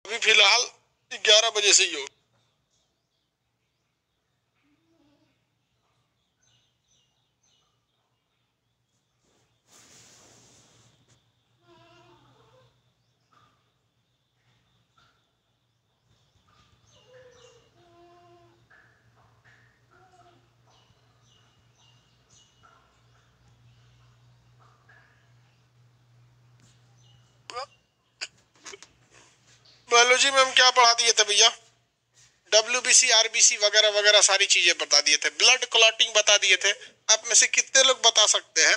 अभी फिलहाल 11 बजे से ही हो। बायोलॉजी में हम क्या पढ़ा दिए थे भैया? WBC RBC वगैरह वगैरह सारी चीजें बता दिए थे। ब्लड क्लॉटिंग बता दिए थे। आप में से कितने लोग बता सकते हैं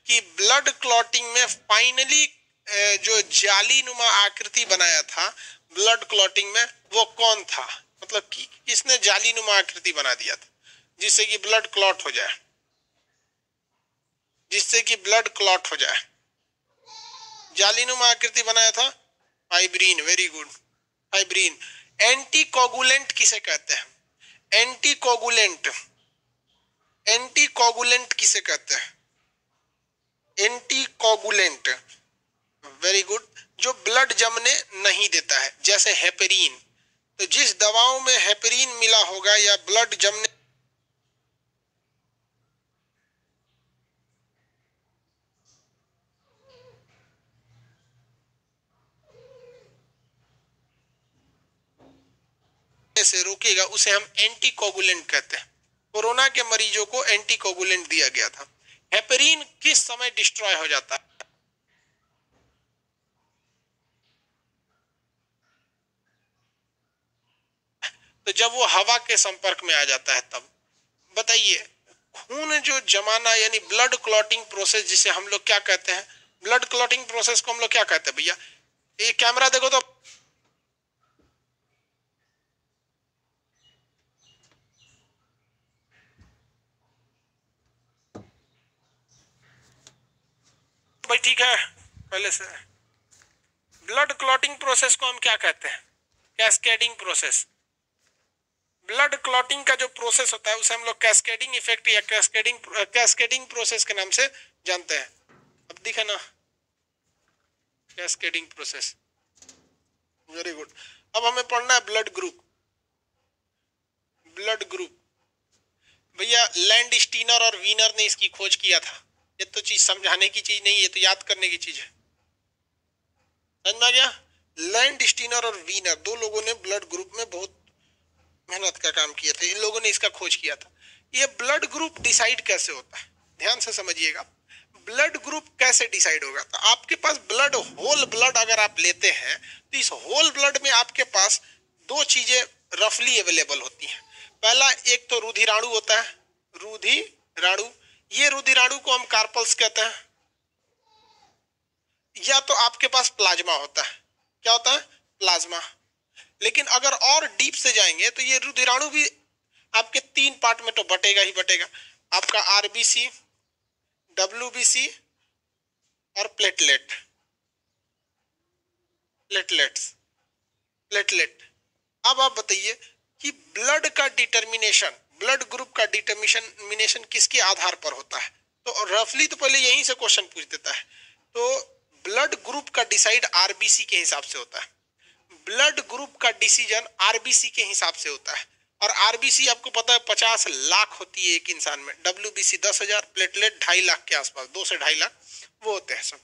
कि ब्लड क्लॉटिंग में फाइनली जो जाली नुमा आकृति बनाया था ब्लड क्लॉटिंग में, वो कौन था? मतलब कि किसने जाली नुमा आकृति बना दिया था जिससे कि ब्लड क्लॉट हो जाए, जिससे कि ब्लड क्लॉट हो जाए? जालीनुमा आकृति बनाया था fibrin. Very good, fibrin. Anti coagulant किसे कहते हैं? एंटी कोगुलेंट, एंटी कोगुलेंट किसे कहते हैं? Anti coagulant, very good. जो ब्लड जमने नहीं देता है, जैसे हेपेरिन। तो जिस दवाओं में हेपेरिन मिला होगा या ब्लड जमने से रोकेगा, उसे हम एंटी कोगुलेंट कहते हैं। कोरोना के मरीजों को एंटी कोगुलेंट दिया गया था। हेपेरिन किस समय डिस्ट्रॉय हो जाता है? तो जब वो हवा के संपर्क में आ जाता है तब। बताइए, खून जो जमाना यानी ब्लड क्लॉटिंग प्रोसेस जिसे हम लोग क्या कहते हैं? ब्लड क्लॉटिंग प्रोसेस को हम लोग क्या कहते हैं भैया? ये कैमरा देखो तो। भाई ठीक है, पहले से ब्लड क्लॉटिंग प्रोसेस को हम क्या कहते हैं? Cascading process. ब्लड क्लॉटिंग का जो प्रोसेस होता है उसे हम लोग कैस्केडिंग इफेक्ट या कैस्केडिंग प्रोसेस के नाम से जानते हैं। अब दिखे ना, कैस्केडिंग प्रोसेस। Very good. अब हमें पढ़ना है ब्लड ग्रुप। ब्लड ग्रुप भैया लैंड स्टीनर और वीनर ने इसकी खोज किया था। ये तो चीज समझाने की चीज नहीं है, तो याद करने की चीज है। समझ में आ गया? लैंड स्टीनर और वीनर दो लोगों ने ब्लड ग्रुप में बहुत मेहनत का काम किया था। इन लोगों ने इसका खोज किया था। ये ब्लड ग्रुप डिसाइड कैसे होता है, ध्यान से समझिएगा। ब्लड ग्रुप कैसे डिसाइड होगा? तो आपके पास ब्लड, होल ब्लड अगर आप लेते हैं तो इस होल ब्लड में आपके पास दो चीजें रफली अवेलेबल होती हैं। पहला, एक तो रुधिराणु होता है, रुधिराणु। ये रुधिराणु को हम कार्पल्स कहते हैं। या तो आपके पास प्लाज्मा होता है। क्या होता है? प्लाज्मा। लेकिन अगर और डीप से जाएंगे तो ये रुधिराणु भी आपके तीन पार्ट में तो बटेगा ही बटेगा। आपका आरबीसी, डब्ल्यूबीसी और प्लेटलेट, प्लेटलेट्स, प्लेटलेट। अब आप बताइए कि ब्लड का डिटर्मिनेशन, ब्लड ग्रुप का डिटर्मिनेशन किसके आधार पर होता है? तो रफली तो पहले यहीं से क्वेश्चन पूछ देता है। तो ब्लड ग्रुप का डिसाइड आरबीसी के हिसाब से होता है। ब्लड ग्रुप का डिसीजन आरबीसी के हिसाब से होता है। और आरबीसी आपको पता है 50 लाख होती है एक इंसान में। डब्ल्यूबीसी 10,000, प्लेटलेट 2.5 लाख के आसपास, 2 से 2.5 लाख वो होते हैं सब।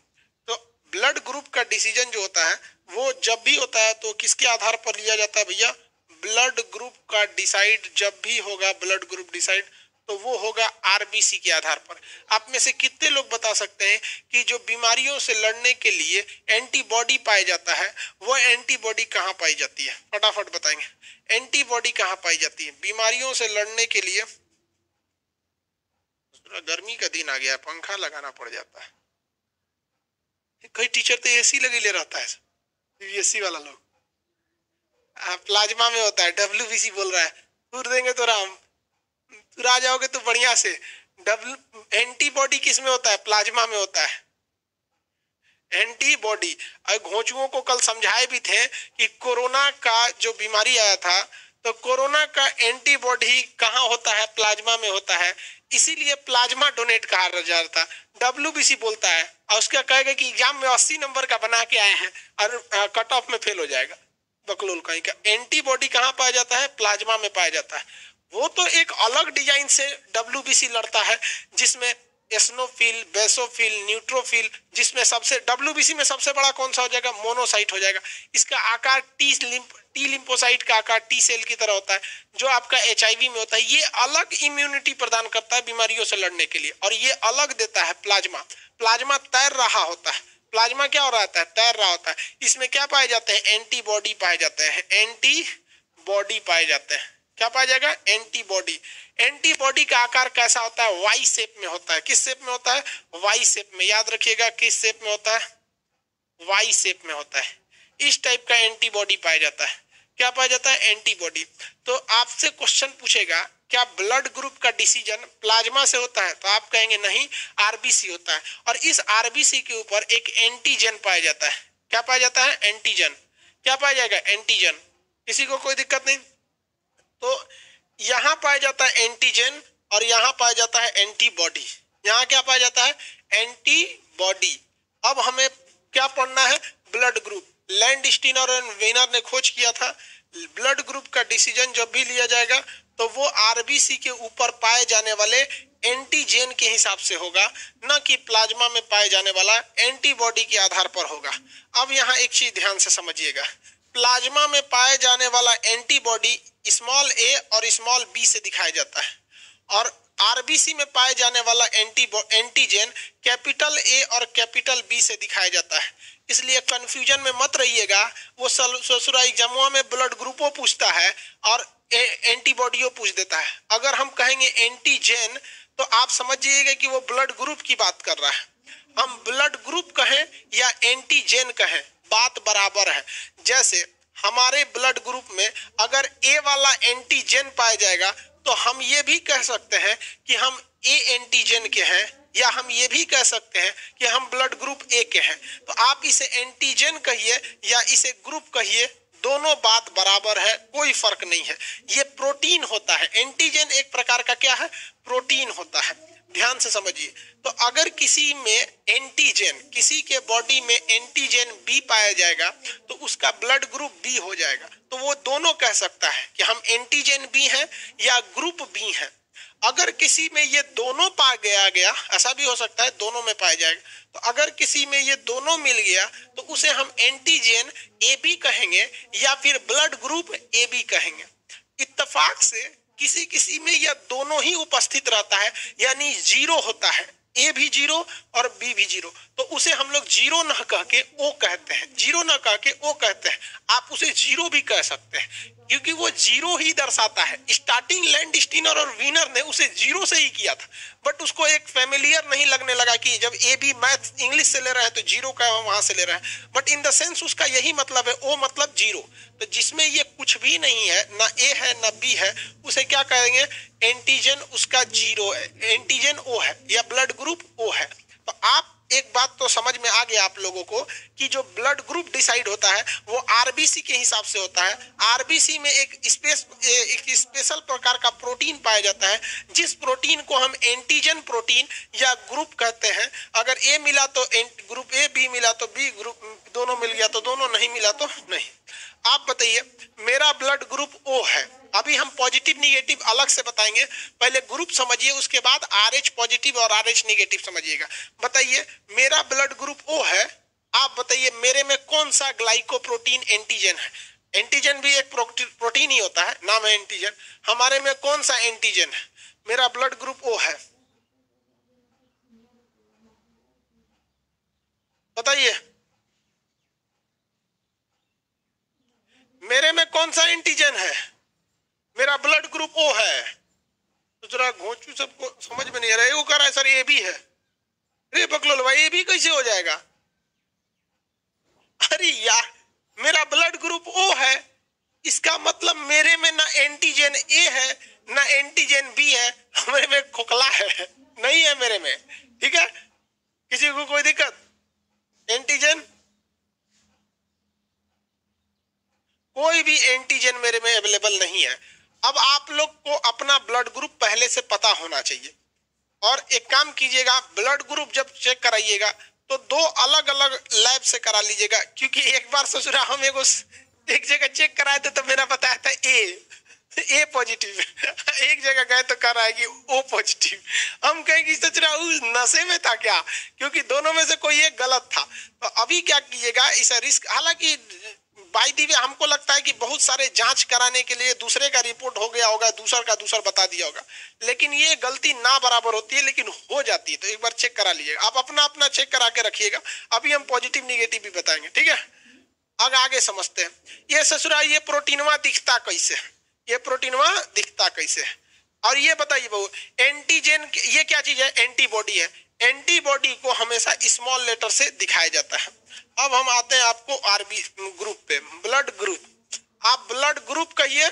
तो ब्लड ग्रुप का डिसीजन जो होता है वो जब भी होता है तो किसके आधार पर लिया जाता है भैया? ब्लड ग्रुप का डिसाइड जब भी होगा, ब्लड ग्रुप डिसाइड, तो वो होगा आरबीसी के आधार पर। आप में से कितने लोग बता सकते हैं कि जो बीमारियों से लड़ने के लिए एंटीबॉडी पाया जाता है वो एंटीबॉडी कहाँ पाई जाती है? फटाफट बताएंगे, एंटीबॉडी कहाँ पाई जाती है बीमारियों से लड़ने के लिए? गर्मी का दिन आ गया, पंखा लगाना पड़ जाता है। कई टीचर तो एसी लगे ले रहता है, यूपीएससी वाला लोग। प्लाज्मा में होता है, डब्ल्यूबीसी बोल रहा है। दूर देंगे तो राम, फिर आ जाओगे तो बढ़िया से। एंटीबॉडी किस में होता है? प्लाज्मा में होता है एंटीबॉडी। घोंचुओं को कल समझाए भी थे कि कोरोना का जो बीमारी आया था तो कोरोना का एंटीबॉडी कहाँ होता है? प्लाज्मा में होता है। इसीलिए प्लाज्मा डोनेट कहा जाता है। डब्ल्यूबीसी बोलता है और उसका कहेगा कि एग्जाम में 80 नंबर का बना के आए हैं और कट ऑफ में फेल हो जाएगा। बकलोल कहीं का। एंटीबॉडी कहाँ पाया जाता है? प्लाज्मा में पाया जाता है। वो तो एक अलग डिजाइन से WBC लड़ता है, जिसमें एसनोफिल, बेसोफिल, न्यूट्रोफिल, जिसमें सबसे WBC में सबसे बड़ा कौन सा हो जाएगा? मोनोसाइट हो जाएगा। इसका आकार टी लिम्फोसाइट का आकार टी सेल की तरह होता है, जो आपका HIV में होता है। ये अलग इम्यूनिटी प्रदान करता है बीमारियों से लड़ने के लिए, और ये अलग देता है प्लाज्मा। प्लाज्मा तैर रहा होता है। प्लाज्मा क्या हो रहा है? तैर रहा होता है। इसमें क्या पाए जाते हैं? एंटीबॉडी पाए जाते हैं। एंटीबॉडी पाए जाते हैं। क्या पाया जाएगा? एंटीबॉडी। एंटीबॉडी का आकार कैसा होता है? वाई शेप में होता है। किस शेप में होता है? वाई शेप में। याद रखिएगा, किस शेप में होता है? वाई शेप में होता है। इस टाइप का एंटीबॉडी पाया जाता है। क्या पाया जाता है? एंटीबॉडी। तो आपसे क्वेश्चन पूछेगा, क्या ब्लड ग्रुप का डिसीजन प्लाज्मा से होता है? तो आप कहेंगे नहीं, RBC होता है। और इस RBC के ऊपर एक एंटीजन पाया जाता है। क्या पाया जाता है? एंटीजन। क्या पाया जाएगा? एंटीजन। किसी को कोई दिक्कत नहीं? तो यहां पाया जाता है एंटीजन, और यहां पाया जाता है एंटीबॉडी। यहां क्या पाया जाता है? एंटीबॉडी। अब हमें क्या पढ़ना है? Blood group. लैंडस्टीनर और वीनर ने खोज किया था, ब्लड ग्रुप का डिसीजन जब भी लिया जाएगा तो वो RBC के ऊपर पाए जाने वाले एंटीजन के हिसाब से होगा, न कि प्लाज्मा में पाए जाने वाला एंटीबॉडी के आधार पर होगा। अब यहाँ एक चीज ध्यान से समझिएगा, प्लाज्मा में पाए जाने वाला एंटीबॉडी स्मॉल a और स्मॉल b से दिखाया जाता है, और RBC में पाए जाने वाला एंटीजन कैपिटल A और कैपिटल B से दिखाया जाता है। इसलिए कंफ्यूजन में मत रहिएगा। वो ससुरा एग्जामवा में ब्लड ग्रुपो पूछता है और एंटीबॉडीओ पूछ देता है। अगर हम कहेंगे एंटीजन तो आप समझिएगा कि वो ब्लड ग्रुप की बात कर रहा है। हम ब्लड ग्रुप कहें या एंटीजन कहें, बात बराबर है। जैसे हमारे ब्लड ग्रुप में अगर A वाला एंटीजन पाया जाएगा तो हम ये भी कह सकते हैं कि हम A एंटीजन के हैं, या हम ये भी कह सकते हैं कि हम ब्लड ग्रुप A के हैं। तो आप इसे एंटीजन कहिए या इसे ग्रुप कहिए, दोनों बात बराबर है, कोई फर्क नहीं है। ये प्रोटीन होता है। एंटीजन एक प्रकार का क्या है? प्रोटीन होता है। ध्यान से समझिए। तो अगर किसी में एंटीजन, किसी के बॉडी में एंटीजन B पाया जाएगा तो उसका ब्लड ग्रुप B हो जाएगा। तो वो दोनों कह सकता है कि हम एंटीजन B हैं या ग्रुप B हैं। अगर किसी में ये दोनों पा गया, ऐसा भी हो सकता है दोनों में पाया जाएगा। तो अगर किसी में ये दोनों मिल गया तो उसे हम एंटीजन AB कहेंगे या फिर ब्लड ग्रुप AB कहेंगे। इत्तेफाक से किसी किसी में यह दोनों ही उपस्थित रहता है, यानी जीरो होता है, A भी जीरो और B भी जीरो, तो उसे हम लोग जीरो न कह के O कहते हैं। जीरो न कह के O कहते हैं। आप उसे जीरो भी कह सकते हैं क्योंकि वो जीरो ही दर्शाता है। स्टार्टिंग लैंडस्टीनर और वीनर ने उसे जीरो से ही किया था, बट उसको एक फेमिलियर नहीं लगने लगा कि जब AB मैथ इंग्लिश से ले रहा है तो जीरो का वहां से ले रहा है। बट इन द सेंस उसका यही मतलब है, O मतलब जीरो। तो जिसमें ये कुछ भी नहीं है, ना A है ना B है, उसे क्या कहेंगे? एंटीजन उसका जीरो है, एंटीजन O है या ब्लड ग्रुप O है। तो आप एक बात तो समझ में आ गया आप लोगों को कि जो ब्लड ग्रुप डिसाइड होता है वो RBC के हिसाब से होता है। RBC में एक स्पेशल प्रकार का प्रोटीन पाया जाता है, जिस प्रोटीन को हम एंटीजन प्रोटीन या ग्रुप कहते हैं। अगर A मिला तो ग्रुप A, B मिला तो B ग्रुप, दोनों मिल गया तो दोनों, नहीं मिला तो नहीं। आप बताइए, मेरा ब्लड ग्रुप O है। अभी हम पॉजिटिव निगेटिव अलग से बताएंगे, पहले ग्रुप समझिए, उसके बाद RH पॉजिटिव और RH निगेटिव समझिएगा। बताइए, मेरा ब्लड ग्रुप O है, आप बताइए मेरे में कौन सा ग्लाइकोप्रोटीन एंटीजन है? एंटीजन भी एक प्रोटीन ही होता है, नाम है एंटीजन। हमारे में कौन सा एंटीजन है? मेरा ब्लड ग्रुप O है, बताइए मेरे में कौन सा एंटीजन है? मेरा ब्लड ग्रुप O है। तो जरा घोंचू सबको समझ में नहीं आ रहा है। वो कह रहा है सर AB है। अरे बकलोल भाई, AB कैसे हो जाएगा? अरे यार, मेरा ब्लड ग्रुप O है, इसका मतलब मेरे में ना एंटीजन A है ना एंटीजन B है, मेरे में खोखला है, नहीं है मेरे में। ठीक है, किसी को कोई दिक्कत? एंटीजन, कोई भी एंटीजन मेरे में अवेलेबल नहीं है। अब आप लोग को अपना ब्लड ग्रुप पहले से पता होना चाहिए, और एक काम कीजिएगा, ब्लड ग्रुप जब चेक कराइएगा तो दो अलग अलग लैब से करा लीजिएगा, क्योंकि एक बार ससुरा हम एगो एक जगह चेक कराए थे तो मेरा बताया था ए पॉजिटिव, एक जगह गए तो कह रहा है कि ओ पॉजिटिव। हम कहें कि सच रहा उस नशे में था क्या, क्योंकि दोनों में से कोई एक गलत था। तो अभी क्या कीजिएगा, इस रिस्क, हालांकि बाय द वे हमको लगता है कि बहुत सारे जांच कराने के लिए दूसरे का रिपोर्ट हो गया होगा, दूसर बता दिया होगा, लेकिन ये गलती ना बराबर होती है, लेकिन हो जाती है। तो एक बार चेक करा लीजिएगा, आप अपना अपना चेक करा के रखिएगा। अभी हम पॉजिटिव निगेटिव भी बताएंगे, ठीक है। अब आगे समझते हैं। ये ससुरा, ये प्रोटीनवा दिखता कैसे, ये प्रोटीनवा दिखता कैसे, और ये बताइए बहू, एंटीजन ये क्या चीज है, एंटीबॉडी है। एंटीबॉडी को हमेशा स्मॉल लेटर से दिखाया जाता है। अब हम आते हैं आपको आरबी ग्रुप पे, ब्लड ग्रुप। आप ब्लड ग्रुप कहिए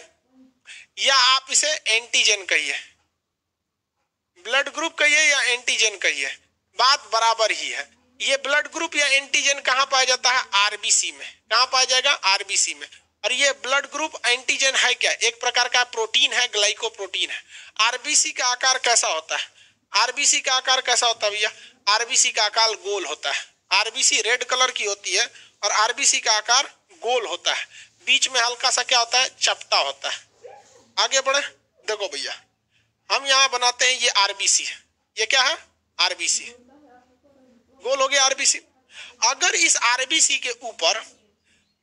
या आप इसे एंटीजन कहिए, ब्लड ग्रुप कहिए या एंटीजन कहिए, बात बराबर ही है। ये ब्लड ग्रुप या एंटीजन कहाँ पाया जाता है, आरबीसी में। कहाँ पाया जाएगा, आरबीसी में। और ये ब्लड ग्रुप एंटीजन है क्या, एक प्रकार का प्रोटीन है, ग्लाइकोप्रोटीन है। आरबीसी का आकार कैसा होता है, आरबीसी का आकार कैसा होता है भैया, आरबीसी का आकार गोल होता है। आरबीसी रेड कलर की होती है और आरबीसी का आकार गोल होता है, बीच में हल्का सा क्या होता है, चपटा होता है। आगे बढ़े, देखो भैया, हम यहाँ बनाते हैं, ये आरबीसी है, ये क्या है, आरबीसी, गोल हो गया आरबीसी। अगर इस आरबीसी के ऊपर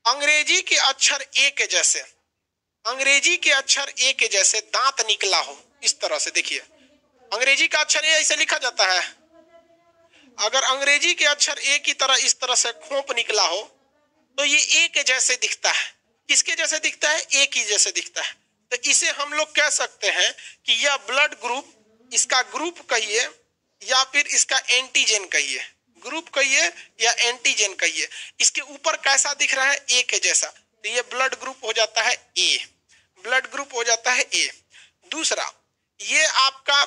अंग्रेजी के अक्षर ए के जैसे, अंग्रेजी के अक्षर ए के जैसे दांत निकला हो, इस तरह से देखिए, अंग्रेजी का अक्षर ए ऐसे लिखा जाता है। अगर अंग्रेजी के अक्षर ए की तरह इस तरह से खोप निकला हो तो ये ए के जैसे दिखता है। किसके जैसे दिखता है, ए की जैसे दिखता है। तो इसे हम लोग कह सकते हैं कि यह ब्लड ग्रुप, इसका ग्रुप कहिए या फिर इसका एंटीजन कहिए, ग्रुप कहिए या एंटीजन कहिए। इसके ऊपर कैसा दिख रहा है, ए के जैसा, तो ये ब्लड ग्रुप हो जाता है ए, ब्लड ग्रुप हो जाता है ए। दूसरा, ये आपका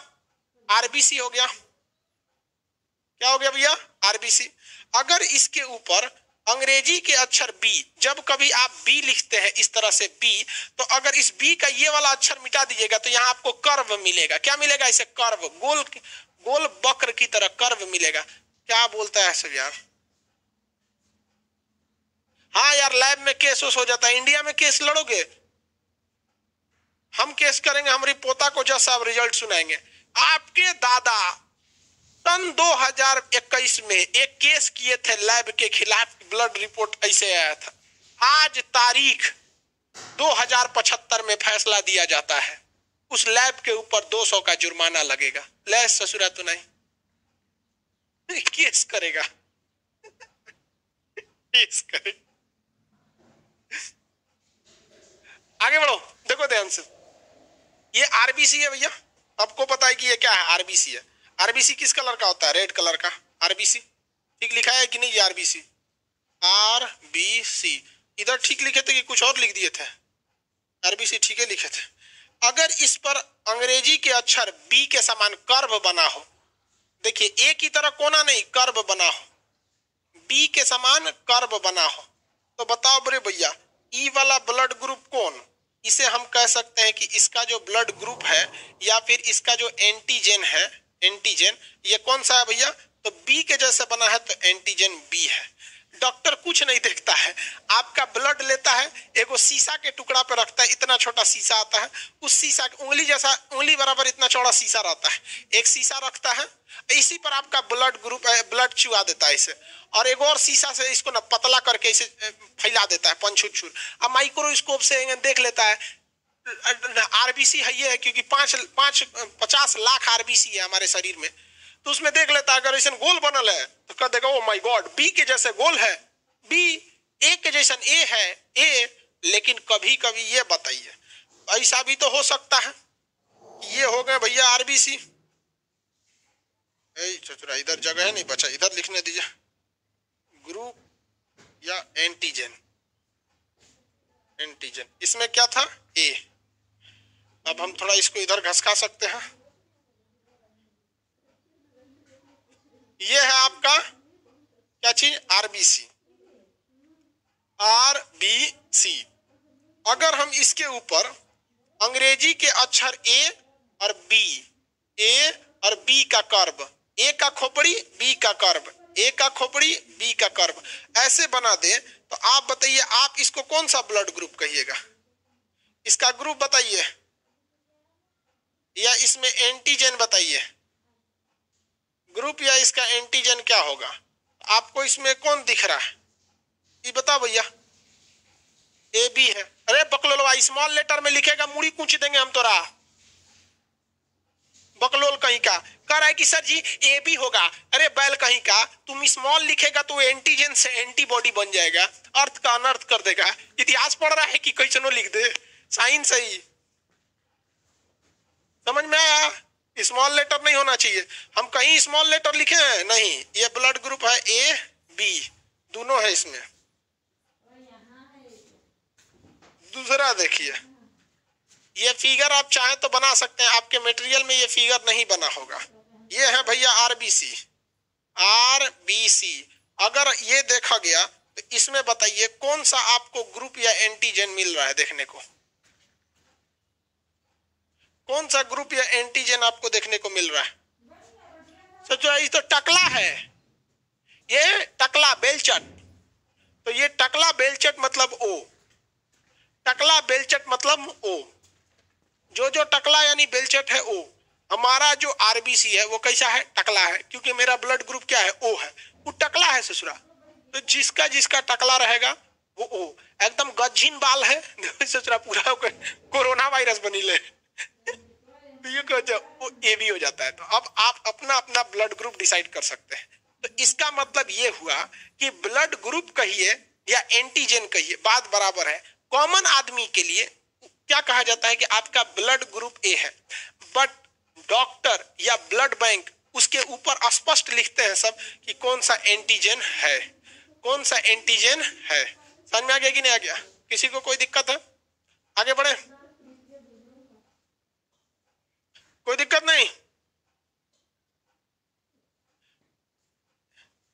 आरबीसी हो गया, क्या हो गया भैया, आरबीसी। अगर इसके ऊपर अंग्रेजी के अक्षर बी, जब कभी आप बी लिखते हैं इस तरह से बी, तो अगर इस बी का ये वाला अक्षर मिटा दीजिएगा तो यहाँ आपको कर्व मिलेगा। क्या मिलेगा, इसे कर्व, गोल गोल वक्र की तरह कर्व मिलेगा। क्या बोलता है सब यार, हाँ यार, लैब में केस हो जाता है। इंडिया में केस लड़ोगे, हम केस करेंगे, हमारी पोता को जज साहब रिजल्ट सुनाएंगे। आपके दादा सन 2021 में एक केस किए थे लैब के खिलाफ, ब्लड रिपोर्ट ऐसे आया था। आज तारीख 2075 में फैसला दिया जाता है, उस लैब के ऊपर 200 का जुर्माना लगेगा। ले ससुरा तो नहीं केस करेगा केस करेगा। आगे बढ़ो, देखो ध्यान से, ये आरबीसी है भैया, आपको पता है कि ये क्या है, आरबीसी है। आरबीसी किस कलर का होता है, रेड कलर का आरबीसी। ठीक लिखा है कि नहीं, ये आरबीसी, आरबीसी। इधर ठीक लिखे थे कि कुछ और लिख दिए थे, आरबीसी ठीक है लिखे थे। अगर इस पर अंग्रेजी के अक्षर बी के समान कर्व बना हो, देखिए ए की तरह कोना नहीं, कर्व बना हो, बी के समान कर्व बना हो, तो बताओ बड़े भैया, ई वाला ब्लड ग्रुप कौन, इसे हम कह सकते हैं कि इसका जो ब्लड ग्रुप है या फिर इसका जो एंटीजन है, एंटीजन ये कौन सा है भैया, तो बी के जैसे बना है, तो एंटीजन बी है। डॉक्टर कुछ नहीं देखता है, आपका ब्लड लेता है, एक शीशा के टुकड़ा पे रखता है, इतना छोटा शीशा आता है, उस शीशा उंगली जैसा, उंगली बराबर इतना चौड़ा शीशा रहता है, एक शीशा रखता है, इसी पर आपका ब्लड ग्रुप, ब्लड चुआ देता है इसे, और एक और शीशा से इसको ना पतला करके इसे फैला देता है पंछुर, अब माइक्रोस्कोप से देख लेता है। आरबीसी है ये है क्योंकि 50 लाख आरबीसी है हमारे शरीर में, तो उसमें देख लेता है, अगर ऐसा गोल बनल है तो कह देगा ओ माय गॉड, बी के जैसे गोल है, बी, ए के जैसा ए है, ए। लेकिन कभी कभी ये बताइए, ऐसा भी तो हो सकता है, ये हो गए भैया आरबीसी। चचुरा इधर जगह नहीं बचा, इधर लिखने दीजिए, ग्रुप या एंटीजन, एंटीजन इसमें क्या था, ए। अब हम थोड़ा इसको इधर घसका सकते हैं, ये है आपका क्या चीज, आरबीसी, आरबीसी। अगर हम इसके ऊपर अंग्रेजी के अक्षर ए और बी, ए और बी का कर्व, ए का खोपड़ी बी का कर्व, ए का खोपड़ी बी का कर्व ऐसे बना दे, तो आप बताइए, आप इसको कौन सा ब्लड ग्रुप कहिएगा? इसका ग्रुप बताइए, या इसमें एंटीजन बताइए ग्रुप, या इसका एंटीजन क्या होगा? आपको इसमें कौन दिख रहा है ये बताओ भैया। ए बी है। अरे बकलोलवा, स्मॉल लेटर में लिखेगा मुड़ी कूच देंगे हम तोरा। बकलोल कहीं का कह रहा है कि सर जी ए बी होगा। अरे बैल कहीं का, तुम स्मॉल लिखेगा तो एंटीजन से एंटीबॉडी बन जाएगा, अर्थ का अनर्थ कर देगा। इतिहास पढ़ रहा है कि कैसनो लिख दे, साइंस सही समझ में आया? स्मॉल लेटर नहीं होना चाहिए। हम कहीं स्मॉल लेटर लिखे हैं नहीं। ये ब्लड ग्रुप है ए बी, दोनों है इसमें। दूसरा देखिए, ये फिगर आप चाहे तो बना सकते हैं, आपके मटेरियल में ये फिगर नहीं बना होगा। ये है भैया आरबीसी। आरबीसी अगर ये देखा गया तो इसमें बताइए कौन सा आपको ग्रुप या एंटीजन मिल रहा है देखने को? कौन सा ग्रुप या एंटीजन आपको देखने को मिल रहा है? सोचो, ये तो टकला है, ये टकला बेलचट। तो ये टकला बेलचट मतलब ओ, टकला बेलचट मतलब ओ। जो टकला यानी बेलचट है ओ। हमारा जो आरबीसी है वो कैसा है? टकला है, क्योंकि मेरा ब्लड ग्रुप क्या है? ओ है। वो टकला है ससुरा। तो जिसका जिसका टकला रहेगा वो ओ। एकदम गज्जिन बाल है ससुरा, पूरा कोरोना वायरस बनी ले तो ये वो ए भी हो जाता है। तो अब आप अपना अपना ब्लड ग्रुप डिसाइड कर सकते हैं। तो इसका मतलब ये हुआ कि ब्लड ग्रुप कहिए या एंटीजन कहिए, बात बराबर है। कॉमन आदमी के लिए क्या कहा जाता है कि आपका ब्लड ग्रुप ए है, बट डॉक्टर या ब्लड बैंक उसके ऊपर स्पष्ट लिखते हैं सब कि कौन सा एंटीजन है, कौन सा एंटीजन है। समझ में आ गया कि नहीं आ गया? किसी को कोई दिक्कत है? आगे बढ़े, कोई दिक्कत नहीं।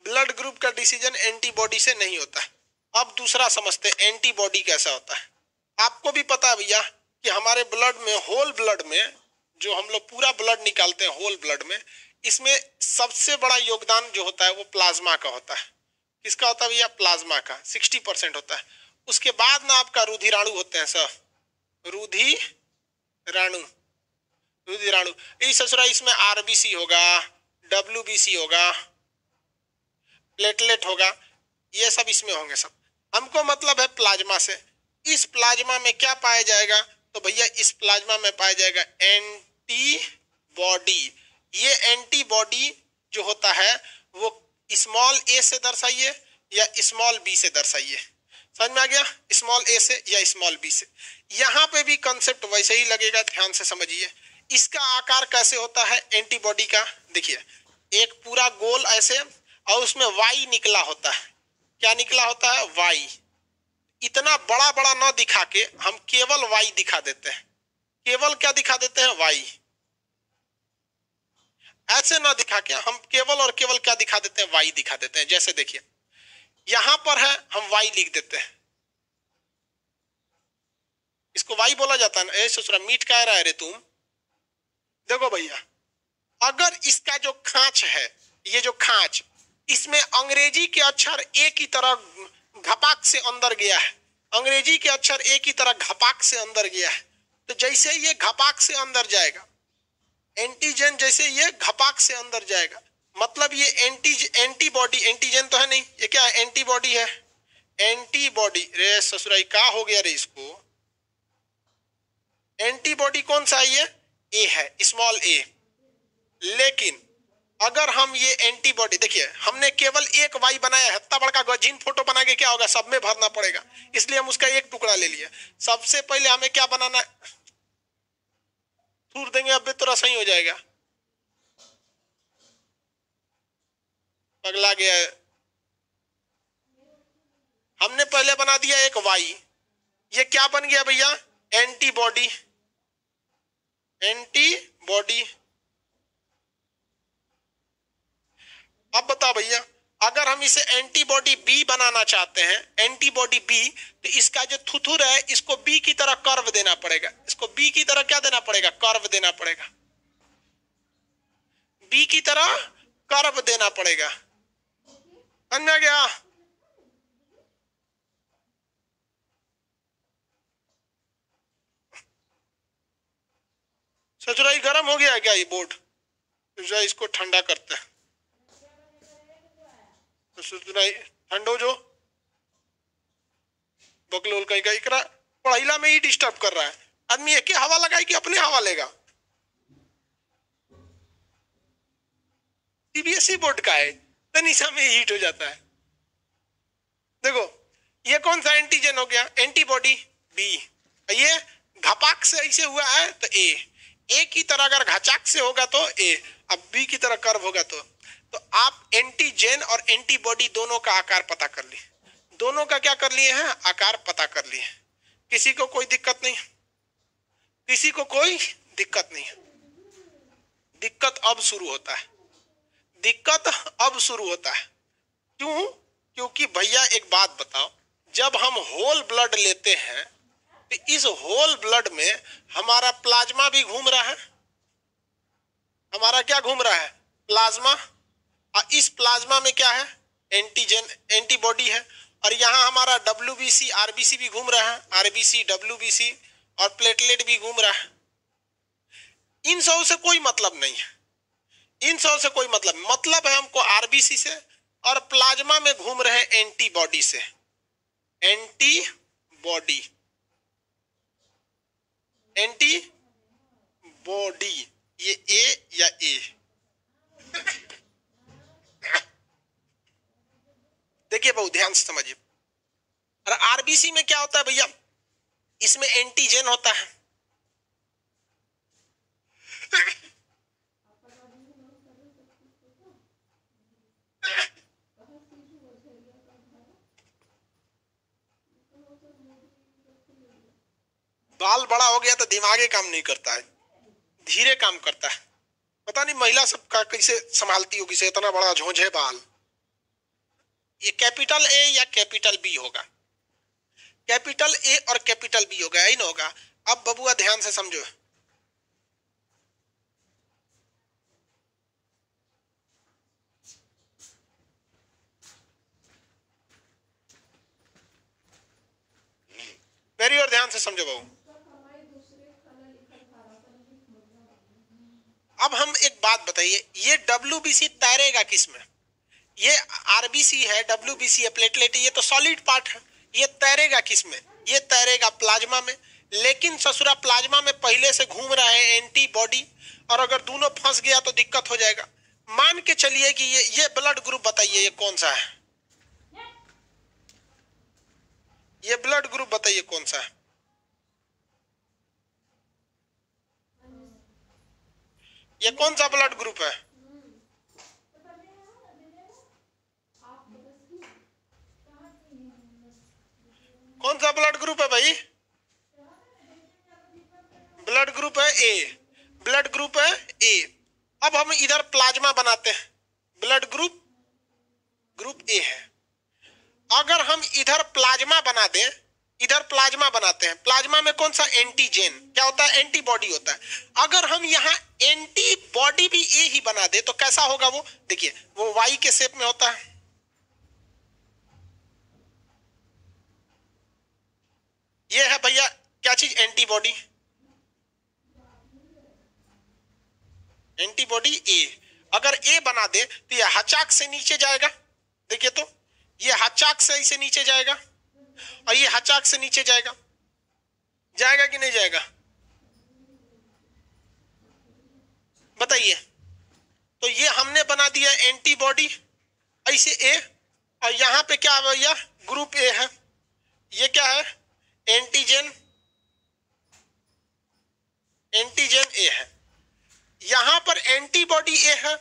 ब्लड ग्रुप का डिसीजन एंटीबॉडी से नहीं होता है। अब दूसरा समझते हैं एंटीबॉडी कैसा होता है। आपको भी पता है भैया कि हमारे ब्लड में, होल ब्लड में, जो हम लोग पूरा ब्लड निकालते हैं होल ब्लड में, इसमें सबसे बड़ा योगदान जो होता है वो प्लाज्मा का होता है। किसका होता है भैया? प्लाज्मा का 60% होता है। उसके बाद ना आपका रुधिराणु होते हैं सर, रुधिराणु। रुधिराणु इस ससुरा, इसमें आरबीसी होगा, डब्ल्यूबीसी होगा, प्लेटलेट होगा, ये सब इसमें होंगे सब। हमको मतलब है प्लाज्मा से। इस प्लाज्मा में क्या पाया जाएगा? तो भैया इस प्लाज्मा में पाया जाएगा एंटीबॉडी। ये एंटीबॉडी जो होता है वो स्मॉल ए से दर्शाइए या स्मॉल बी से दर्शाइए। समझ में आ गया? स्मॉल ए से या स्मॉल बी से। यहाँ पे भी कंसेप्ट वैसे ही लगेगा, ध्यान से समझिए। इसका आकार कैसे होता है एंटीबॉडी का? देखिए, एक पूरा गोल ऐसे, और उसमें वाई निकला होता है। क्या निकला होता है? वाई। इतना बड़ा बड़ा ना दिखा के हम केवल वाई दिखा देते हैं। केवल क्या दिखा देते हैं? वाई। ऐसे ना दिखा के हम केवल और केवल क्या दिखा देते हैं? वाई दिखा देते हैं। जैसे देखिए, यहां पर है, हम वाई लिख देते हैं। इसको वाई बोला जाता है ना। ए ससुरा, मीट कह रहा है रे तुम। देखो भैया, अगर इसका जो खांच है, ये जो खांच, इसमें अंग्रेजी के अक्षर ए की तरह घपाक से अंदर गया है, अंग्रेजी के अक्षर ए की तरह घपाक से अंदर गया है, तो जैसे ये घपाक से अंदर जाएगा, एंटीजन जैसे ये घपाक से अंदर जाएगा, मतलब ये एंटीबॉडी, एंटीजन तो है नहीं, ये क्या है? एंटीबॉडी है। एंटीबॉडी, रे ससुराई का हो गया रे इसको। एंटीबॉडी कौन सा है? ये ए है, स्मॉल ए। लेकिन अगर हम ये एंटीबॉडी, देखिए हमने केवल एक वाई बनाया है, इतना बड़ा गजीन फोटो बना के क्या होगा? सब में भरना पड़ेगा, इसलिए हम उसका एक टुकड़ा ले लिया। सबसे पहले हमें क्या बनाना है? थूर देंगे, अब तो सही हो जाएगा। पगला गया है। हमने पहले बना दिया एक वाई, ये क्या बन गया भैया? एंटीबॉडी। एंटीबॉडी। अब बताओ भैया, अगर हम इसे एंटीबॉडी बी बनाना चाहते हैं, एंटीबॉडी बी, तो इसका जो थुथुर है इसको बी की तरह कर्व देना पड़ेगा। इसको बी की तरह क्या देना पड़ेगा? कर्व देना पड़ेगा। बी की तरह कर्व देना पड़ेगा। समझ में आ गया? ससुरा ये गर्म हो गया है क्या ये बोर्ड? ससुरा इसको ठंडा करते हैं। तो ससुरा ठंडो जो बकलोल कहीं का इकरा पढ़ाईला में ही डिस्टर्ब कर रहा है। आदमी एक हवा लगाए कि अपने हवा लेगा। सीबीएसई बोर्ड का है, तनिषा में हीट हो जाता है। देखो ये कौन सा एंटीजन हो गया? Antibody B. ये घपाक से ऐसे हुआ है तो ए की तरह अगर घचाक से होगा तो ए, अब बी की तरह कर्व होगा तो आप एंटीजन और एंटीबॉडी दोनों का आकार पता कर लिए। दोनों का क्या कर लिए हैं? आकार पता कर लिए। किसी को कोई दिक्कत नहीं? किसी को कोई दिक्कत नहीं? दिक्कत अब शुरू होता है। दिक्कत अब शुरू होता है। क्यों? क्योंकि भैया एक बात बताओ, जब हम होल ब्लड लेते हैं तो इस होल ब्लड में हमारा प्लाज्मा भी घूम रहा है। हमारा क्या घूम रहा है? प्लाज्मा। और इस प्लाज्मा में क्या है? एंटीजन, एंटीबॉडी है। और यहाँ हमारा WBC RBC भी घूम रहा है, RBC WBC और प्लेटलेट भी घूम रहा है। इन सब से कोई मतलब नहीं है। इन सब से कोई मतलब है हमको RBC से और प्लाज्मा में घूम रहे एंटीबॉडी से। एंटीबॉडी, एंटीबॉडी, ये ए या ए? देखिए बहुत ध्यान से समझिए। और आरबीसी में क्या होता है भैया? इसमें एंटीजन होता है। बाल बड़ा हो गया तो दिमागे काम नहीं करता है, धीरे काम करता है। पता नहीं महिला सब का कैसे संभालती होगी से इतना बड़ा झोंझे बाल। ये कैपिटल ए या कैपिटल बी होगा? कैपिटल ए और कैपिटल बी होगा, यही ना होगा? अब बबुआ ध्यान से समझो। मेरी और ध्यान से समझो बाबू। अब हम एक बात बताइए, ये WBC तैरेगा किसमें? ये RBC है, WBC है, प्लेटलेट है, ये तो सॉलिड पार्ट है। ये तैरेगा किसमें? ये तैरेगा प्लाज्मा में। लेकिन ससुरा प्लाज्मा में पहले से घूम रहा है एंटीबॉडी, और अगर दोनों फंस गया तो दिक्कत हो जाएगा। मान के चलिए कि ये ब्लड ग्रुप बताइए ये कौन सा है? ये ब्लड ग्रुप बताइए कौन सा है? ये कौन सा ब्लड ग्रुप है? कौन सा ब्लड ग्रुप है भाई? ब्लड ग्रुप है ए। ब्लड ग्रुप है ए। अब हम इधर प्लाज्मा बनाते हैं, ब्लड ग्रुप ए है। अगर हम इधर प्लाज्मा बना दें, इधर प्लाज्मा बनाते हैं, प्लाज्मा में कौन सा? एंटीजन। क्या होता है? एंटीबॉडी होता है। अगर हम यहाँ एंटीबॉडी भी ए ही बना दे तो कैसा होगा वो? देखिए वो वाई के शेप में होता है। ये है भैया क्या चीज? एंटीबॉडी। एंटीबॉडी ए। अगर ए बना दे तो ये हचाक से नीचे जाएगा। देखिए तो ये हचाक से ऐसे नीचे जाएगा और ये हचाक से नीचे जाएगा। जाएगा कि नहीं जाएगा? बताइए। तो ये हमने बना दिया एंटीबॉडी ऐसे ए, और यहां पे क्या है भैया? ग्रुप ए है। ये क्या है? एंटीजन। एंटीजन ए है। यहां पर एंटीबॉडी ए है,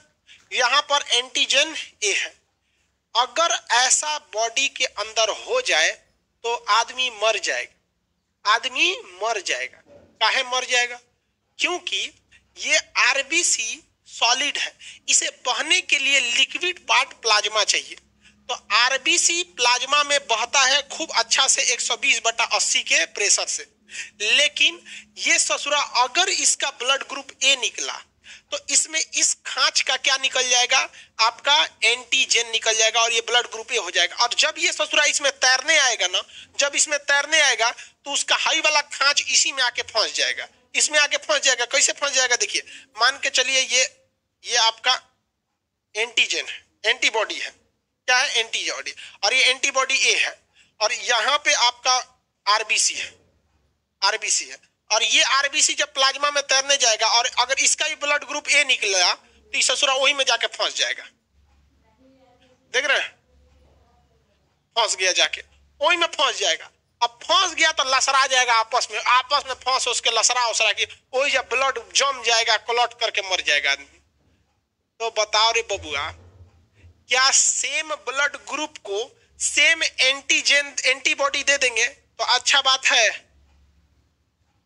यहां पर एंटीजन ए है। अगर ऐसा बॉडी के अंदर हो जाए तो आदमी मर जाएगा। आदमी मर जाएगा। काहे मर जाएगा? क्योंकि ये आरबीसी सॉलिड है, इसे बहने के लिए लिक्विड पार्ट प्लाज्मा चाहिए। तो आरबीसी प्लाज्मा में बहता है खूब अच्छा से 120/80 के प्रेशर से। लेकिन ये ससुरा अगर इसका ब्लड ग्रुप ए निकला तो इसमें इस खांच का क्या निकल जाएगा? आपका एंटीजन निकल जाएगा और ये ब्लड ग्रुप ए हो जाएगा। और जब ये ससुरा इसमें तैरने आएगा ना, जब इसमें तैरने आएगा तो उसका हाई वाला खांच इसी में आके फंस जाएगा। इसमें आके फंस जाएगा। कैसे फंस जाएगा देखिए, मान के चलिए ये आपका एंटीजन है, एंटीबॉडी है। क्या है? एंटीबॉडी। और ये एंटीबॉडी ए है और यहाँ पे आपका आरबीसी है, आरबीसी है। और ये आरबीसी जब प्लाज्मा में तैरने जाएगा और अगर इसका भी ब्लड ग्रुप ए निकला तो ससुरा वही में जाके फंस जाएगा। देख रहे हैं, फंस गया, जाके वही में फंस जाएगा। अब फंस गया तो लसरा जाएगा आपस में फंस उसके लसरा उसरा की वही जब ब्लड जम जाएगा, क्लॉट करके मर जाएगा आदमी। तो बताओ रे बबुआ, क्या सेम ब्लड ग्रुप को सेम एंटीजन एंटीबॉडी दे देंगे तो अच्छा बात है?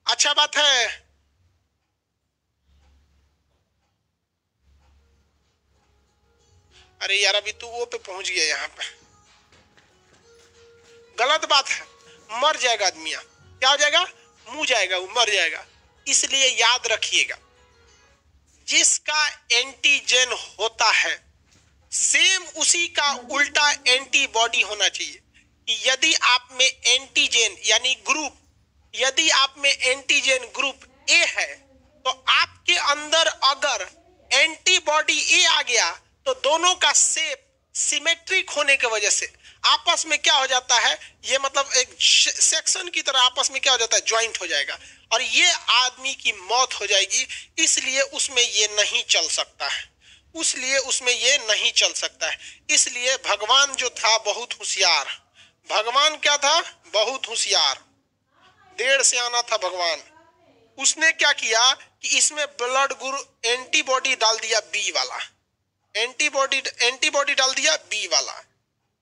अच्छा बात है। अरे यार अभी तू वो पे पहुंच गया, यहाँ पे गलत बात है। मर जाएगा आदमी, क्या हो जाएगा? मुंह जाएगा, वो मर जाएगा। इसलिए याद रखिएगा, जिसका एंटीजन होता है सेम उसी का उल्टा एंटीबॉडी होना चाहिए। कि यदि आप में एंटीजन यानी ग्रुप, यदि आप में एंटीजन ग्रुप ए है तो आपके अंदर अगर एंटीबॉडी ए आ गया तो दोनों का शेप सिमेट्रिक होने की वजह से आपस में क्या हो जाता है, ये मतलब एक सेक्शन की तरह आपस में क्या हो जाता है, ज्वाइंट हो जाएगा और ये आदमी की मौत हो जाएगी। इसलिए उसमें ये नहीं चल सकता है, इसलिए उसमें ये नहीं चल सकता है। इसलिए भगवान जो था बहुत होशियार, भगवान क्या था? बहुत होशियार, देर से आना था भगवान। उसने क्या किया कि इसमें ब्लड ग्रुप एंटीबॉडी डाल दिया बी वाला, एंटीबॉडी डाल दिया बी वाला।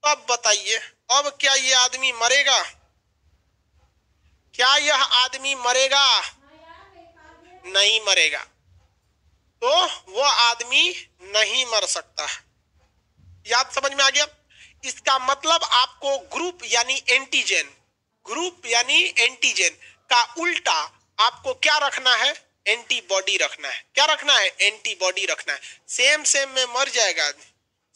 अब बताइए, अब क्या ये आदमी मरेगा? क्या यह आदमी मरेगा? नहीं मरेगा। तो वो आदमी नहीं मर सकता। याद समझ में आ गया? इसका मतलब आपको ग्रुप यानी एंटीजन, ग्रुप यानी एंटीजन का उल्टा आपको क्या रखना है? एंटीबॉडी रखना है। क्या रखना है? एंटीबॉडी रखना है। सेम में मर जाएगा,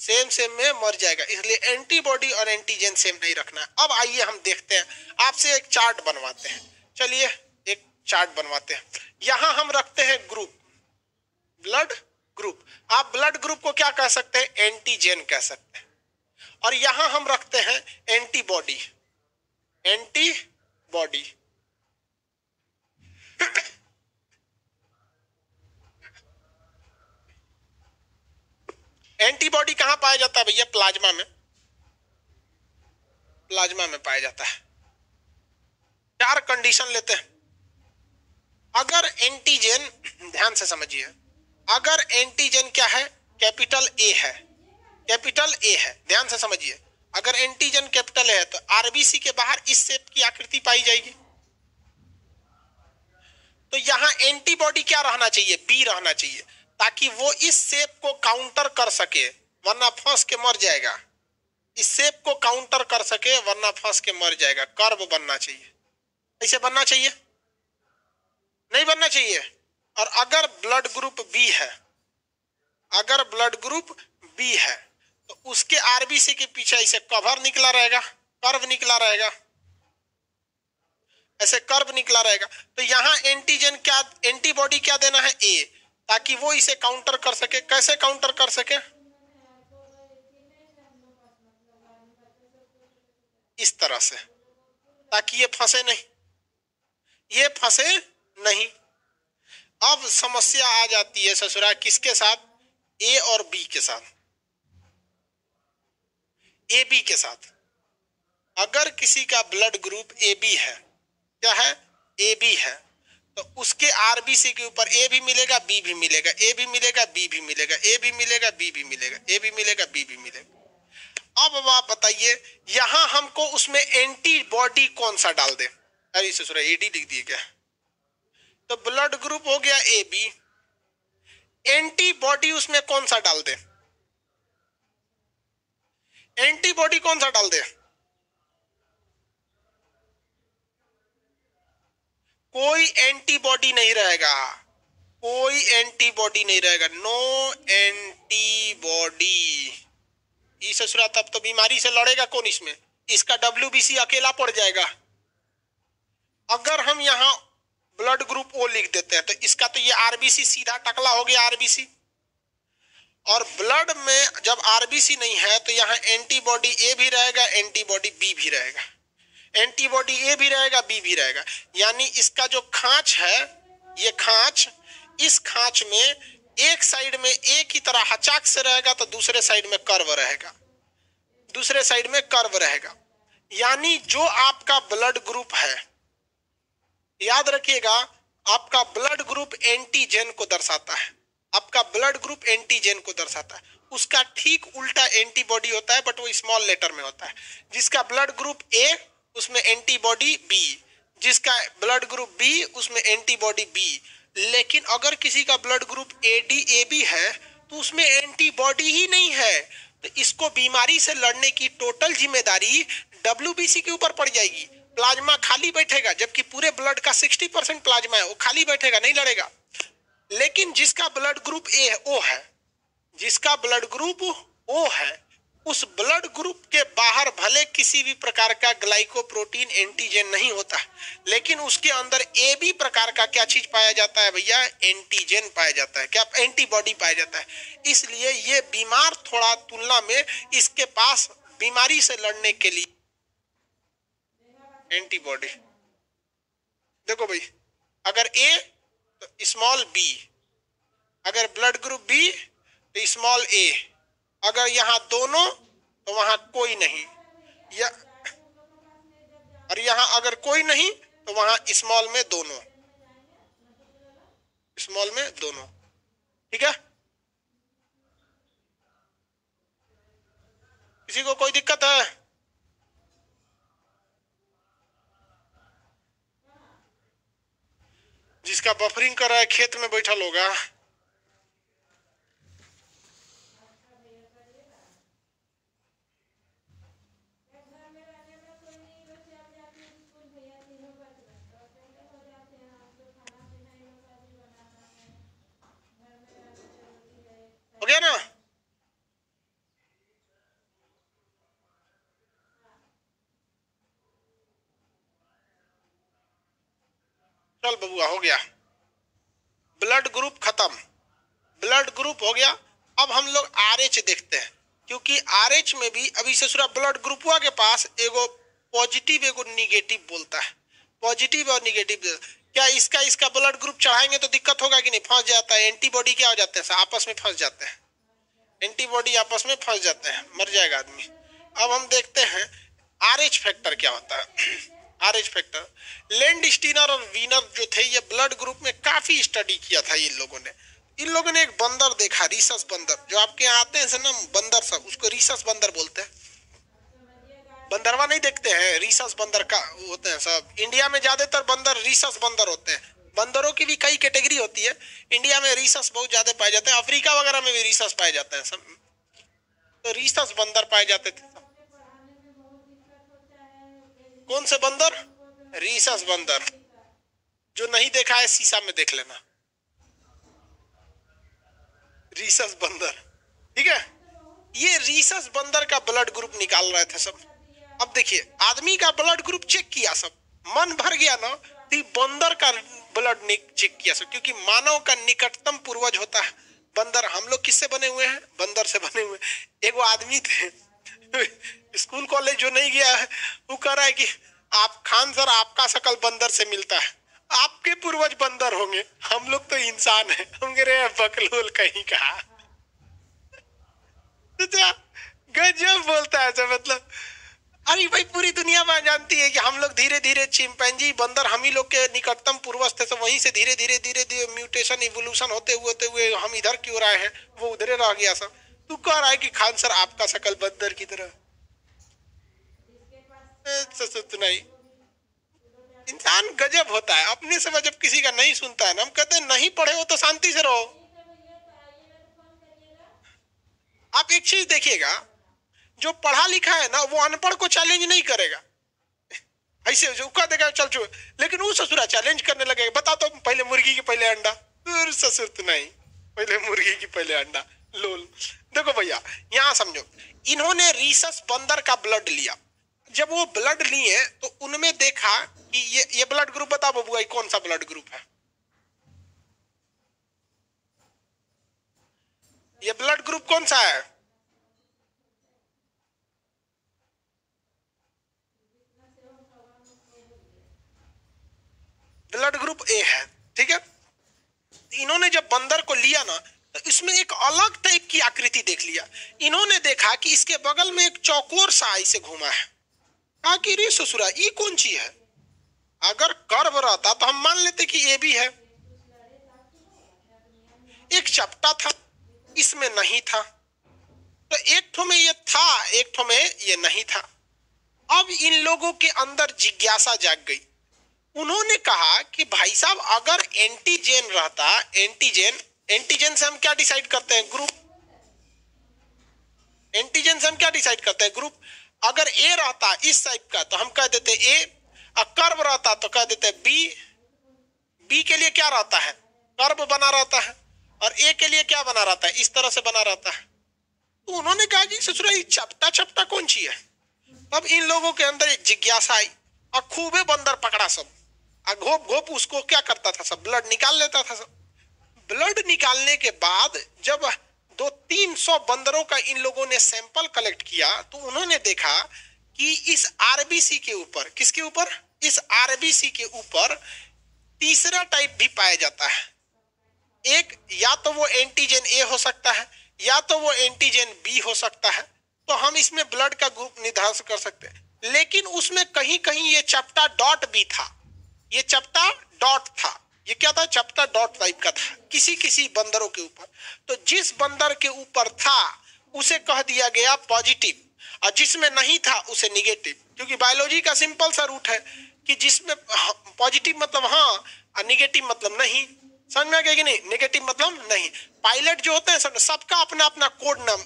सेम में मर जाएगा। इसलिए एंटीबॉडी और एंटीजन सेम नहीं रखना है। अब आइए हम देखते हैं, आपसे एक चार्ट बनवाते हैं। चलिए एक चार्ट बनवाते हैं। यहां हम रखते हैं ग्रुप, ब्लड ग्रुप। आप ब्लड ग्रुप को क्या कह सकते हैं? एंटीजन कह सकते हैं। और यहां हम रखते हैं एंटीबॉडी, एंटीबॉडी। एंटीबॉडी कहां पाया जाता है भैया? प्लाज्मा में, प्लाज्मा में पाया जाता है। चार कंडीशन लेते हैं। अगर एंटीजन, ध्यान से समझिए, अगर एंटीजन क्या है? कैपिटल ए है, कैपिटल ए है, ध्यान से समझिए। अगर एंटीजन कैपिटल ए है तो आरबीसी के बाहर इस शेप की आकृति पाई जाएगी। तो यहां एंटीबॉडी क्या रहना चाहिए? बी रहना चाहिए, ताकि वो इस शेप को काउंटर कर सके, वरना फंस के मर जाएगा। इस शेप को काउंटर कर सके वरना फंस के मर जाएगा। कर्व बनना चाहिए, ऐसे बनना चाहिए, नहीं बनना चाहिए। और अगर ब्लड ग्रुप बी है, अगर ब्लड ग्रुप बी है तो उसके आरबीसी के पीछे ऐसे कवर निकला रहेगा, कर्व निकला रहेगा, ऐसे कर्व निकला रहेगा। तो यहां एंटीजन क्या, एंटीबॉडी क्या देना है? ए, ताकि वो इसे काउंटर कर सके। कैसे काउंटर कर सके? इस तरह से, ताकि ये फंसे नहीं, ये फंसे नहीं। अब समस्या आ जाती है ससुरा, किसके साथ? ए और बी के साथ, ए बी के साथ। अगर किसी का ब्लड ग्रुप ए बी है, क्या है? ए बी है, तो उसके आरबीसी के ऊपर ए भी मिलेगा, बी भी मिलेगा, ए भी मिलेगा, बी भी मिलेगा, ए भी मिलेगा, बी भी मिलेगा, ए भी मिलेगा, बी भी मिलेगा। अब आप बताइए, यहां हमको उसमें एंटीबॉडी कौन सा डाल दे? अरे ससुरा एडी लिख दिए क्या? तो ब्लड ग्रुप हो गया ए बी, एंटीबॉडी उसमें कौन सा डाल दे? एंटीबॉडी कौन सा डाल दे? कोई एंटीबॉडी नहीं रहेगा, कोई एंटीबॉडी नहीं रहेगा, नो एंटीबॉडी। ये ससुरा तब तो बीमारी से लड़ेगा कौन इसमें? इसका WBC अकेला पड़ जाएगा। अगर हम यहां ब्लड ग्रुप ग्रुप ओ लिख देते हैं। तो इसका तो ये आरबीसी सीधा टकला हो गया आरबीसी। और ब्लड में जब आरबीसी नहीं है तो यहाँ एंटीबॉडी ए भी रहेगा, एंटीबॉडी बी भी रहेगा, एंटीबॉडी ए भी रहेगा, बी भी रहेगा। यानी इसका जो खांच है, ये खांच, इस खांच में एक साइड में ए की तरह हचाक से रहेगा तो दूसरे साइड में कर्व रहेगा, दूसरे साइड में कर्व रहेगा। यानी जो आपका ब्लड ग्रुप है, याद रखिएगा, आपका ब्लड ग्रुप एंटीजन को दर्शाता है, आपका ब्लड ग्रुप एंटीजन को दर्शाता है। उसका ठीक उल्टा एंटीबॉडी होता है, बट वो स्मॉल लेटर में होता है। जिसका ब्लड ग्रुप ए उसमें एंटीबॉडी बी, जिसका ब्लड ग्रुप बी उसमें एंटीबॉडी बी। लेकिन अगर किसी का blood group AD A B है तो उसमें एंटीबॉडी ही नहीं है, तो इसको बीमारी से लड़ने की टोटल जिम्मेदारी डब्ल्यूबीसी के ऊपर पड़ जाएगी। प्लाज्मा खाली बैठेगा, जबकि पूरे ब्लड का 60% प्लाज्मा है, वो खाली बैठेगा, नहीं लड़ेगा। लेकिन जिसका ब्लड ग्रुप ए ओ है, जिसका ब्लड ग्रुप ओ है, उस ब्लड ग्रुप के बाहर भले किसी भी प्रकार का ग्लाइकोप्रोटीन एंटीजन नहीं होता, लेकिन उसके अंदर ए बी प्रकार का क्या चीज पाया जाता है भैया? एंटीजन पाया जाता है, क्या? एंटीबॉडी पाया जाता है। इसलिए ये बीमार थोड़ा तुलना में इसके पास बीमारी से लड़ने के लिए एंटीबॉडी। देखो भाई, अगर ए तो स्मॉल बी, अगर ब्लड ग्रुप बी तो स्मॉल ए, अगर यहाँ दोनों तो वहां कोई नहीं, या और यहाँ अगर कोई नहीं तो वहां स्मॉल में दोनों, स्मॉल में दोनों। ठीक है, किसी को कोई दिक्कत है? जिसका बफरिंग कर रहा है खेत में बैठल होगा। हो गया ना? चल बबुआ, हो गया। ब्लड ग्रुप खत्म, ब्लड ग्रुप हो गया। अब हम लोग आरएच देखते हैं, क्योंकि आरएच में भी अभी ससुरा ब्लड ग्रुपवा के पास एगो पॉजिटिव एगो निगेटिव बोलता है, पॉजिटिव और निगेटिव। क्या इसका ब्लड ग्रुप चढ़ाएंगे तो दिक्कत होगा कि नहीं? फंस जाता है। एंटीबॉडी क्या हो जाते हैं? आपस में फंस जाते हैं, एंटीबॉडी आपस में फंस जाते हैं, मर जाएगा आदमी। अब हम देखते हैं आरएच फैक्टर क्या होता है। आरएच फैक्टर, लैंड स्टीनर और वीनर जो थे, ये ब्लड ग्रुप में काफी स्टडी किया था इन लोगों ने। इन लोगों ने एक बंदर देखा, रीसस बंदर, जो आपके यहाँ आते हैं ना बंदर सब, उसको रीसस बंदर बोलते हैं। बंदरवा नहीं देखते हैं, रीसस बंदर का होते हैं सब। इंडिया में ज्यादातर बंदर रीसस बंदर होते हैं। बंदरों की भी कई कैटेगरी होती है। इंडिया में रीसस बहुत ज्यादा पाए जाते हैं, अफ्रीका वगैरह में भी रीसस पाए जाते हैं सब। तो रीसस बंदर पाए जाते थे। कौन से बंदर? रीसस बंदर। जो नहीं देखा है शीशा में देख लेना, रीसस बंदर। ठीक है, ये रीसस बंदर का ब्लड ग्रुप निकाल रहे थे सब। अब देखिए, आदमी का ब्लड ग्रुप चेक किया सब, मन भर गया ना, तो बंदर का ब्लड चेक किया सब, क्योंकि मानव का निकटतम पूर्वज होता है बंदर। हम लोग किससे बने हुए हैं? बंदर से बने हुए। एक वो आदमी थे स्कूल कॉलेज जो नहीं गया है, वो कह रहा है कि आप खान सर, आपका शकल बंदर से मिलता है, आपके पूर्वज बंदर होंगे, हम लोग तो इंसान हैं। हम कह रहे हैं बकलोल कहीं का। गजब बोलता है सब, मतलब अरे भाई पूरी दुनिया में जानती है कि हम लोग धीरे धीरे चिंपैंजी बंदर हम ही लोग के निकटतम पूर्वज थे, वहीं से धीरे धीरे म्यूटेशन इवोल्यूशन होते हुए हम इधर क्यों आए हैं, वो उधरे रह गया सब। तू कह रहा है कि खान सर आपका शकल बंदर की तरह। नहीं, इंसान गजब होता है। अपने से जब किसी का नहीं सुनता है ना, हम कहते हैं नहीं पढ़े हो तो शांति से रहो। आप एक चीज देखिएगा, जो पढ़ा लिखा है ना, वो अनपढ़ को चैलेंज नहीं करेगा। ऐसे जो कह देगा चल चो, लेकिन वो ससुरा चैलेंज करने लगेगा, बता तो पहले मुर्गी की पहले अंडा। ससुर तो नहीं, पहले मुर्गी की पहले अंडा। लोल। देखो भैया, यहाँ समझो, इन्होंने रीसस बंदर का ब्लड लिया। जब वो ब्लड लिए तो उनमें देखा कि ये ब्लड ग्रुप, बता बबुआ कौन सा ब्लड ग्रुप है? कौन सा है? ब्लड ग्रुप ए है, ठीक है। इन्होंने जब बंदर को लिया ना तो इसमें एक अलग टाइप की आकृति देख लिया। इन्होंने देखा कि इसके बगल में एक चौकोर सा ऐसे घूमा है। कहा कि रे ससुरा ये कौन चीज है? अगर कर्व रहता तो हम मान लेते कि ये भी है। एक चपटा था, इसमें नहीं था, तो एक ठो में ये था, एक ठो में ये नहीं था। अब इन लोगों के अंदर जिज्ञासा जाग गई। उन्होंने कहा कि भाई साहब अगर एंटीजन रहता, एंटीजन से हम क्या डिसाइड करते हैं? ग्रुप। एंटीजन से हम क्या डिसाइड करते हैं? ग्रुप। अगर ए रहता इस टाइप का तो हम कह देते ए, और कर्व रहता तो कह देते बी। बी के लिए क्या रहता है? कर्व बना रहता है। और ए के लिए क्या बना रहता है? इस तरह से बना रहता है। तो उन्होंने कहा कि ससुरा ये चपटा चपटा कौन सी है? तब इन लोगों के अंदर एक जिज्ञासा आई और खूबे बंदर पकड़ा सब। घोप घोप उसको क्या करता था सब? ब्लड निकाल लेता था सब। ब्लड निकालने के बाद जब 200-300 बंदरों का इन लोगों ने सैंपल कलेक्ट किया तो उन्होंने देखा कि इस आरबीसी के ऊपर, किसके ऊपर? इस आरबीसी के ऊपर तीसरा टाइप भी पाया जाता है। एक, या तो वो एंटीजन ए हो सकता है या तो वो एंटीजन बी हो सकता है। तो हम इसमें ब्लड का ग्रुप निर्धारित कर सकते हैं। लेकिन उसमें कहीं कहीं ये चपटा डॉट भी था। ये चपटा डॉट था। ये क्या था? चपटा डॉट टाइप का था किसी किसी बंदरों के ऊपर। तो जिस बंदर के ऊपर था उसे कह दिया गया पॉजिटिव, और जिसमें नहीं था उसे निगेटिव। क्योंकि बायोलॉजी का सिंपल सा रूट है कि जिसमें पॉजिटिव मतलब हाँ और निगेटिव मतलब नहीं। समझ में आ गया कि नहीं? नेगेटिव मतलब नहीं। पायलट जो होते हैं सबका अपना अपना कोड नाम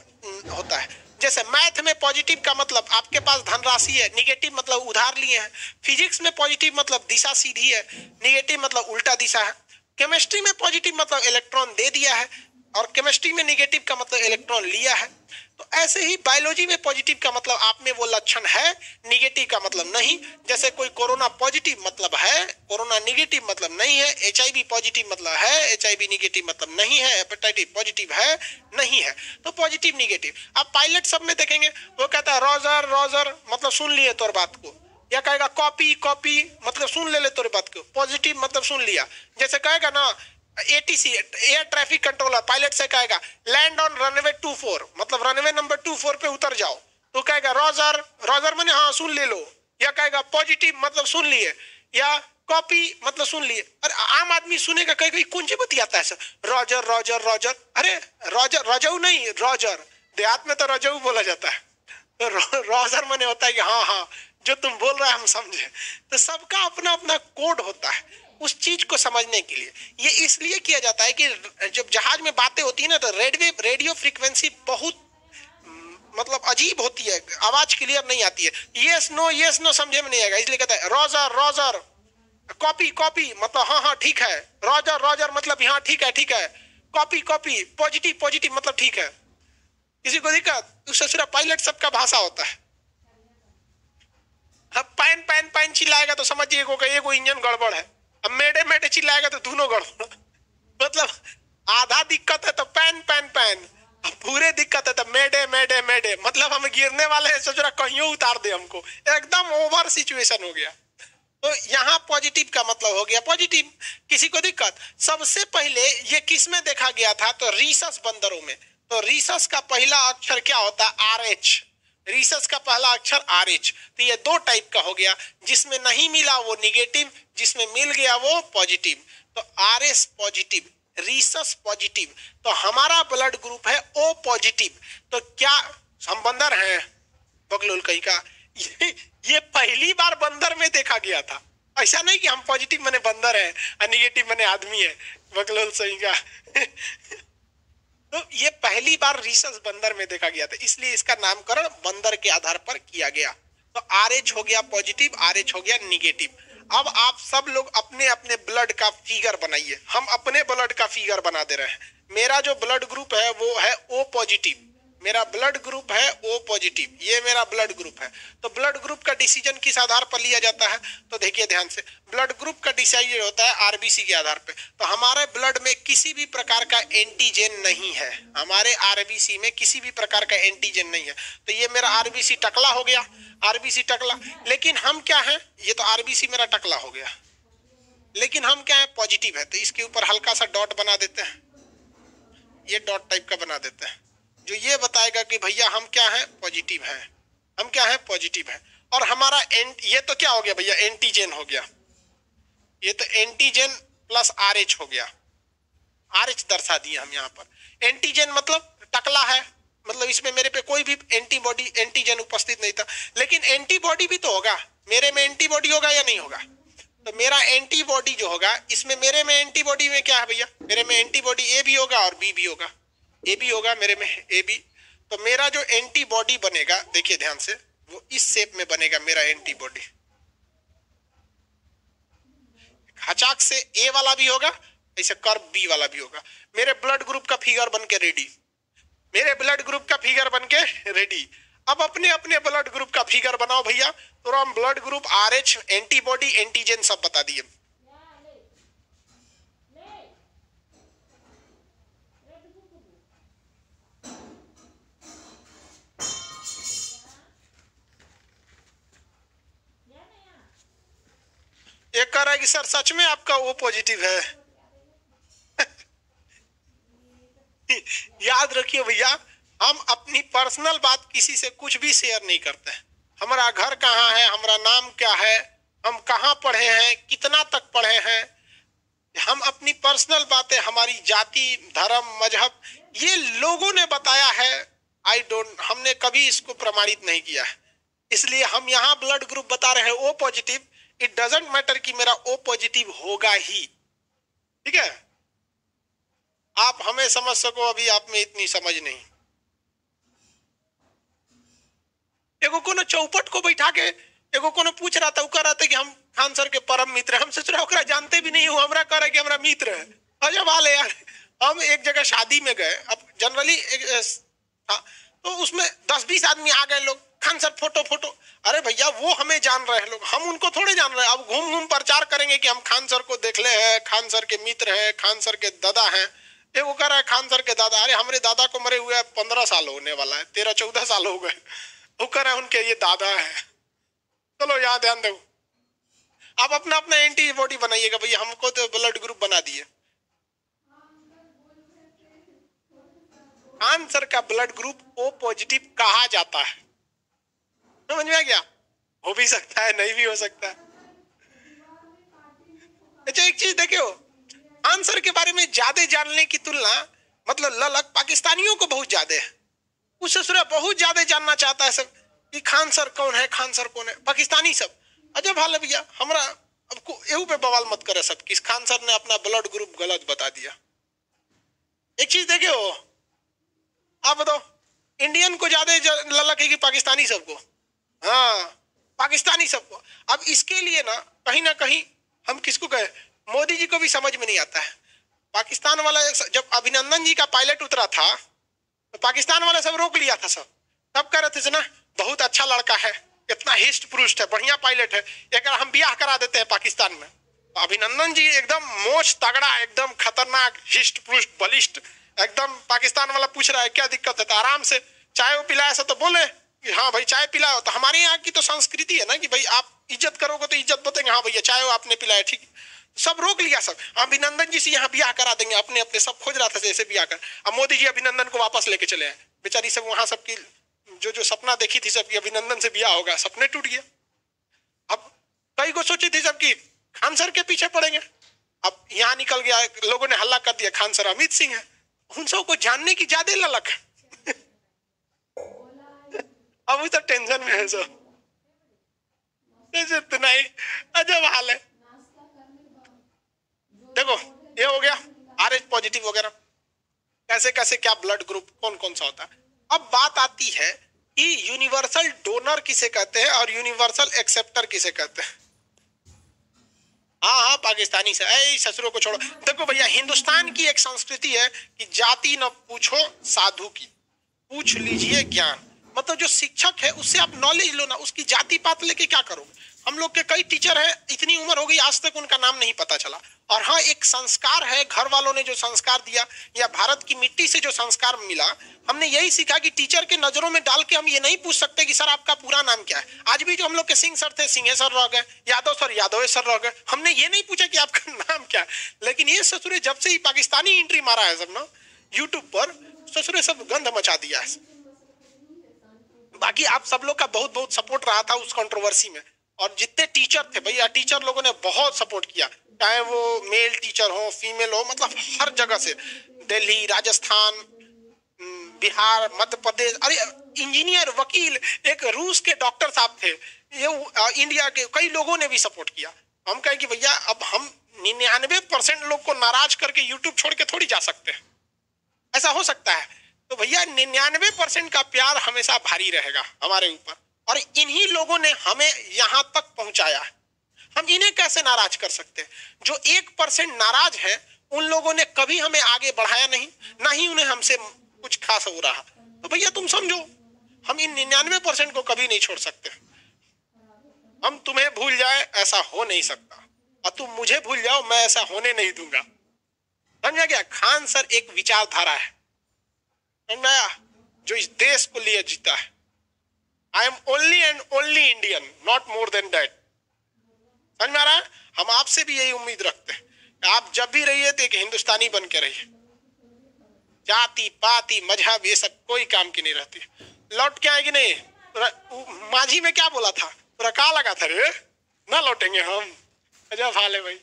होता है। जैसे मैथ में पॉजिटिव का मतलब आपके पास धनराशि है, निगेटिव मतलब उधार लिए हैं। फिजिक्स में पॉजिटिव मतलब दिशा सीधी है, निगेटिव मतलब उल्टा दिशा है। केमिस्ट्री में पॉजिटिव मतलब इलेक्ट्रॉन दे दिया है, और केमिस्ट्री में निगेटिव का मतलब इलेक्ट्रॉन लिया है। तो ऐसे ही बायोलॉजी में पॉजिटिव का मतलब आप में वो लक्षण है, निगेटिव का मतलब नहीं। जैसे कोई कोरोना पॉजिटिव मतलब है, कोरोना निगेटिव मतलब नहीं है। एचआईवी पॉजिटिव मतलब है, एचआईवी निगेटिव मतलब नहीं है। हेपेटाइटिस पॉजिटिव है, नहीं है। तो पॉजिटिव निगेटिव। अब पायलट सब में देखेंगे वो कहता है रॉजर रॉजर मतलब सुन लिए तोर बात को, या कहेगा कॉपी कॉपी मतलब सुन ले तोर बात को। पॉजिटिव मतलब सुन लिया। जैसे कहेगा ना ATC air traffic controller pilot से कहेगा लैंड ऑन रनवे 24 मतलब रनवे नंबर 24 पे उतर जाओ, तो कहेगा रॉजर रॉजर मैंने हाँ सुन ले लो। या कहेगा पॉजिटिव मतलब सुन लिए, या कॉपी मतलब सुन लिए। अरे आम आदमी सुनेगा कहेगा कौन सी बतियाता है सर? Roger Roger Roger. अरे रॉजर रजऊ नहीं, रॉजर। देहात में तो रजऊ बोला जाता है, तो रॉजर मैंने होता है कि हाँ हाँ जो तुम बोल रहे हैं हम समझे। तो सबका अपना अपना कोड होता है उस चीज को समझने के लिए। ये इसलिए किया जाता है कि जब जहाज में बातें होती है ना तो रेडियो फ्रीक्वेंसी बहुत मतलब अजीब होती है, आवाज क्लियर नहीं आती है। यस नो समझे में नहीं आएगा, इसलिए कहता है रॉजर रॉजर। कॉपी कॉपी मतलब हाँ हाँ ठीक है। रॉजर रॉजर मतलब हाँ ठीक है। कॉपी कॉपी पॉजिटिव पॉजिटिव मतलब ठीक है। किसी को दिक्कत? उससे सिर्फ पायलट सबका भाषा होता है। अब पैन पैन पैन चिल्लाएगा तो समझिए को इंजन गड़बड़ है। अब मेडे मेडे चिल्लाएगा तो दोनों गड़बड़। मतलब आधा दिक्कत है तो पैन पैन पैन, पूरे दिक्कत है तो मेडे मेडे मेडे मतलब हम गिरने वाले हैं, सोच रहा कहीं उतार दे हमको। एकदम ओवर सिचुएशन हो गया। तो यहाँ पॉजिटिव का मतलब हो गया पॉजिटिव। किसी को दिक्कत? सबसे पहले ये किस में देखा गया था? तो रीसस बंदरों में। तो रीसस का पहला अक्षर क्या होता है? RH। रीसस का पहला अक्षर RH। तो ये दो टाइप का हो गया, जिसमें नहीं मिला वो निगेटिव, जिसमें मिल गया वो पॉजिटिव। तो RS पॉजिटिव, रीसस पॉजिटिव। तो हमारा ब्लड ग्रुप है O पॉजिटिव। तो क्या हम बंदर हैं? बकलोल कहीं का। ये पहली बार बंदर में देखा गया था। ऐसा नहीं कि हम पॉजिटिव माने बंदर है और निगेटिव माने आदमी है। बकलोल सही का। तो ये पहली बार रीसस बंदर में देखा गया था, इसलिए इसका नामकरण बंदर के आधार पर किया गया। तो RH हो गया पॉजिटिव, RH हो गया निगेटिव। अब आप सब लोग अपने अपने ब्लड का फिगर बनाइए। हम अपने ब्लड का फिगर बना दे रहे हैं। मेरा जो ब्लड ग्रुप है वो है O पॉजिटिव। मेरा ब्लड ग्रुप है ओ पॉजिटिव, ये मेरा ब्लड ग्रुप है। तो ब्लड ग्रुप का डिसीजन किस आधार पर लिया जाता है? तो देखिए ध्यान से, ब्लड ग्रुप का डिसीजन होता है आरबीसी के आधार पे। तो हमारे ब्लड में किसी भी प्रकार का एंटीजन नहीं है, हमारे आरबीसी में किसी भी प्रकार का एंटीजन नहीं है। तो ये मेरा आरबीसी टकला हो गया, आरबीसी टकला। लेकिन हम क्या है, ये तो आरबीसी मेरा टकला हो गया, लेकिन हम क्या है, पॉजिटिव है। तो इसके ऊपर हल्का सा डॉट बना देते हैं, ये डॉट टाइप का बना देते हैं, जो ये बताएगा कि भैया हम क्या है, पॉजिटिव हैं, हम क्या है, पॉजिटिव है। और हमारा ये तो क्या हो गया भैया, एंटीजन हो गया, ये तो एंटीजन प्लस आरएच हो गया, आरएच दर्शा दिया हम यहाँ पर। एंटीजन मतलब टकला है, मतलब इसमें मेरे पे कोई भी एंटीबॉडी एंटीजन उपस्थित नहीं था। लेकिन एंटीबॉडी भी तो होगा, मेरे में एंटीबॉडी होगा या नहीं होगा? तो मेरा एंटीबॉडी जो होगा, इसमें मेरे में एंटीबॉडी में क्या है भैया, मेरे में एंटीबॉडी ए भी होगा और बी भी होगा, ए भी होगा मेरे में, ए बी। तो मेरा जो एंटीबॉडी बनेगा, देखिए ध्यान से, वो इस शेप में बनेगा मेरा एंटीबॉडी। हचाक से ए वाला भी होगा, ऐसे कर्व बी वाला भी होगा। मेरे ब्लड ग्रुप का फिगर बन के रेडी, मेरे ब्लड ग्रुप का फिगर बन के रेडी। अब अपने अपने ब्लड ग्रुप का फिगर बनाओ भैया। तो हम blood group, RH, antibody, antigen सब बता दिए। एक कह रहा है कि सर सच में आपका ओ पॉजिटिव है। याद रखिए भैया, हम अपनी पर्सनल बात किसी से कुछ भी शेयर नहीं करते हैं। हमारा घर कहाँ है, हमारा नाम क्या है, हम कहाँ पढ़े हैं, कितना तक पढ़े हैं, हम अपनी पर्सनल बातें, हमारी जाति, धर्म, मजहब, ये लोगों ने बताया है। हमने कभी इसको प्रमाणित नहीं किया है। इसलिए हम यहाँ ब्लड ग्रुप बता रहे हैं O positive. It doesn't matter कि मेरा ओ पॉजिटिव होगा ही, ठीक है। आप हमें समझ सको, अभी आप में इतनी समझ नहीं। एगो कोनो चौपट को बैठा के एगो कोनो पूछ रहा था, वो कह रहा था कि हम खान सर के परम मित्र हैं। हम सोच रहे ओकरा जानते भी नहीं हूँ, हमरा कह रहा कि हमरा मित्र है। अजब हाल है यार। हम एक जगह शादी में गए, अब जनरली तो उसमें 10-20 आदमी आ गए लोग, खान सर फोटो फोटो। अरे भैया वो हमें जान रहे हैं लोग, हम उनको थोड़े जान रहे हैं। अब घूम घूम प्रचार करेंगे कि हम खान सर को देख ले हैं, खान सर के मित्र हैं, खान सर के दादा हैं। वो कह रहा है खान सर के दादा, अरे हमारे दादा को मरे हुए 15 साल होने वाला है, 13-14 साल हो गए। वो कह रहा है उनके ये दादा है। चलो यहाँ ध्यान दो, आप अपना अपना एंटीबॉडी बनाइएगा भैया। हमको तो ब्लड ग्रुप बना दिए। खान सर का ब्लड ग्रुप ओ पॉजिटिव कहा जाता है, समझ में आ गया? हो भी सकता है, नहीं भी हो सकता है। अच्छा एक चीज देखियो, खान सर के बारे में ज्यादा जानने की तुलना, मतलब ललक पाकिस्तानियों को बहुत ज्यादा है। उससे सुना बहुत ज्यादा जानना चाहता है सब कि खान सर कौन है, खान सर कौन है, पाकिस्तानी सब। अजब हाल है भैया। हमरा अब एहू पे बवाल मत करे सब कि खान सर ने अपना ब्लड ग्रुप गलत बता दिया। एक चीज देखे हो, आप बताओ, इंडियन को ज्यादा ललक है कि पाकिस्तानी सबको? हाँ, पाकिस्तानी सबको। अब इसके लिए ना कहीं हम किसको कहे, मोदी जी को भी समझ में नहीं आता है। पाकिस्तान वाला जब अभिनंदन जी का पायलट उतरा था तो पाकिस्तान वाले सब रोक लिया था सब, तब कह रहे थे ना बहुत अच्छा लड़का है, इतना हिस्ट पुरुष है, बढ़िया पायलट है, एक हम ब्याह करा देते हैं पाकिस्तान में। तो अभिनंदन जी एकदम मोच तगड़ा, एकदम खतरनाक, हिस्ट पुरुष, बलिष्ठ एकदम। पाकिस्तान वाला पूछ रहा है क्या दिक्कत है, तो आराम से चाय वो पिलाया ऐसा तो बोले कि हाँ भाई चाय पिलाओ। तो हमारे यहाँ की तो संस्कृति है ना कि भाई आप इज्जत करोगे तो इज्जत बताएंगे, हाँ भैया चाय आपने पिलाया, ठीक। सब रोक लिया सब, अभिनंदन जी से यहाँ ब्याह करा देंगे, अपने अपने सब खोज रहा था जैसे ब्याह कर। अब मोदी जी अभिनंदन को वापस लेके चले आए। बेचारी सब वहां सबकी जो सपना देखी थी सबकी, अभिनंदन से ब्याह होगा, सपने टूट गया। अब कई को सोची थी सबकी खान सर के पीछे पड़ेंगे, अब यहाँ निकल गया, लोगों ने हल्ला कर दिया खान सर अमित सिंह है। उन सबको जानने की ज्यादा ललक है। अब वो तो टेंशन में है सब, इतना ही अजब हाल है। देखो ये हो गया आरएच पॉजिटिव वगैरह, कैसे कैसे क्या ब्लड ग्रुप कौन कौन सा होता है। अब बात आती है कि यूनिवर्सल डोनर किसे कहते हैं और यूनिवर्सल एक्सेप्टर किसे कहते हैं। हाँ पाकिस्तानी से, ऐ ससुरों को छोड़ो। देखो भैया हिंदुस्तान की एक संस्कृति है कि जाति न पूछो साधु की। पूछ लीजिए ज्ञान। मतलब जो शिक्षक है उससे आप नॉलेज लो ना, उसकी जाति पात लेके क्या करोगे। हम लोग के कई टीचर हैं, इतनी उम्र हो गई आज तक उनका नाम नहीं पता चला। और हाँ, एक संस्कार है, घर वालों ने जो संस्कार दिया या भारत की मिट्टी से जो संस्कार मिला, हमने यही सीखा कि टीचर के नजरों में डाल के हम ये नहीं पूछ सकते कि सर आपका पूरा नाम क्या है। आज भी जो हम लोग के सिंह सर थे, सिंहेश्वर रह गए, यादव सर यादवेश्वर रह गए, हमने ये नहीं पूछा कि आपका नाम क्या है। लेकिन ये ससुरे जब से ही पाकिस्तानी एंट्री मारा है सब ना यूट्यूब पर, ससुरे सब गंध मचा दिया है। बाकी आप सब लोग का बहुत बहुत सपोर्ट रहा था उस कंट्रोवर्सी में, और जितने टीचर थे भैया, टीचर लोगों ने बहुत सपोर्ट किया, चाहे वो मेल टीचर हो फीमेल हो, मतलब हर जगह से, दिल्ली, राजस्थान, बिहार, मध्य प्रदेश, अरे इंजीनियर, वकील, एक रूस के डॉक्टर साहब थे, ये इंडिया के कई लोगों ने भी सपोर्ट किया। हम कहें कि भैया अब हम 99% लोग को नाराज करके यूट्यूब छोड़ के थोड़ी जा सकते हैं, ऐसा हो सकता है। तो भैया 99% का प्यार हमेशा भारी रहेगा हमारे ऊपर, और इन्हीं लोगों ने हमें यहां तक पहुंचाया है। हम इन्हें कैसे नाराज कर सकते हैं। जो 1% नाराज है उन लोगों ने कभी हमें आगे बढ़ाया नहीं, ना ही उन्हें हमसे कुछ खास हो रहा। तो भैया तुम समझो, हम इन 99% को कभी नहीं छोड़ सकते। हम तुम्हें भूल जाए ऐसा हो नहीं सकता, और तुम मुझे भूल जाओ मैं ऐसा होने नहीं दूंगा। समझा क्या। खान सर एक विचारधारा है, समझाया, जो इस देश को लिए जीता है। I am only and only Indian, not more than that. समझ में आ रहा है। हम आपसे भी यही उम्मीद रखते हैं, आप जब भी रहिए तो एक हिंदुस्तानी बन के रहिए। जाति पाति मजहब ये सब कोई काम की नहीं रहती। लौट के आएगी नहीं। माझी में क्या बोला था, पूरा का लगा था रे, ना लौटेंगे हम। अजब हाल है भाई।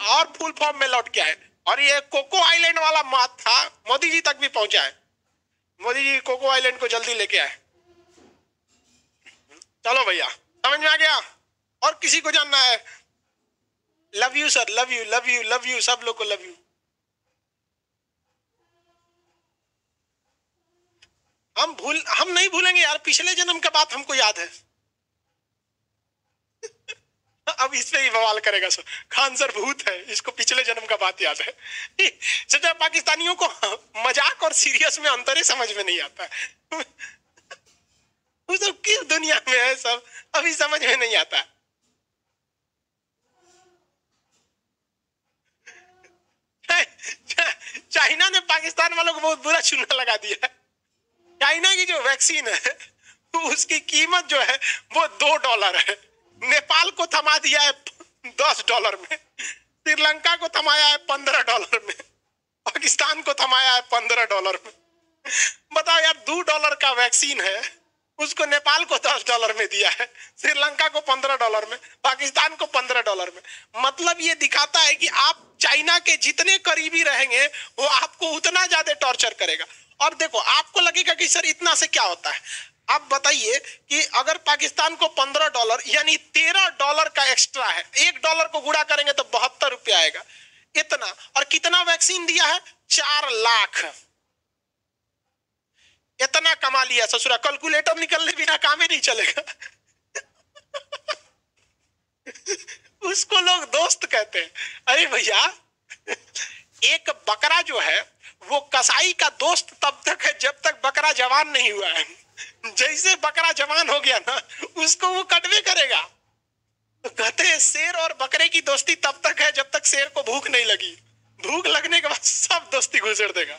और फुल फॉर्म में लौट के आए। और ये कोको आइलैंड वाला बात था, मोदी जी तक भी पहुंचा है। मोदी जी कोको आइलैंड को जल्दी लेके आए। चलो भैया, समझ में आ गया। और किसी को जानना है। Love you sir, love you love you love you, सब लोग को लव यू। हम नहीं भूलेंगे यार, पिछले जन्म का बात हमको याद है। अब इस पे ही बवाल करेगा सर, खान सर भूत है, इसको पिछले जन्म का बात याद है। सच्चा पाकिस्तानियों को मजाक और सीरियस में अंतर ही समझ में नहीं आता है। वो सब किस दुनिया में है सब, अभी समझ में नहीं आता। चाइना ने पाकिस्तान वालों को बहुत बुरा चूना लगा दिया है। चाइना की जो वैक्सीन है उसकी कीमत जो है वो $2 है। नेपाल को थमा दिया है $10 में, श्रीलंका को थमाया है $15 में, पाकिस्तान को थमाया है $15 में। बताओ यार, $2 का वैक्सीन है, उसको नेपाल को $10 में दिया है, श्रीलंका को $15 में, पाकिस्तान को $15 में। मतलब ये दिखाता है कि आप चाइना के जितने करीबी रहेंगे वो आपको उतना ज्यादा टॉर्चर करेगा। और देखो, आपको लगेगा कि सर इतना से क्या होता है। आप बताइए कि अगर पाकिस्तान को $15 यानी $13 का एक्स्ट्रा है, $1 को गुणा करेंगे तो ₹72 आएगा इतना। और कितना वैक्सीन दिया है? 4 लाख। इतना कमा लिया ससुरा, कैलकुलेटर निकलने बिना काम ही नहीं चलेगा। उसको लोग दोस्त कहते हैं। अरे भैया, एक बकरा जो है वो कसाई का दोस्त तब तक है जब तक बकरा जवान नहीं हुआ है। जैसे बकरा जवान हो गया ना, उसको वो कटवे करेगा। तो कहते हैं शेर और बकरे की दोस्ती तब तक है जब तक शेर को भूख नहीं लगी, भूख लगने के बाद सब दोस्ती घुसेड़ देगा।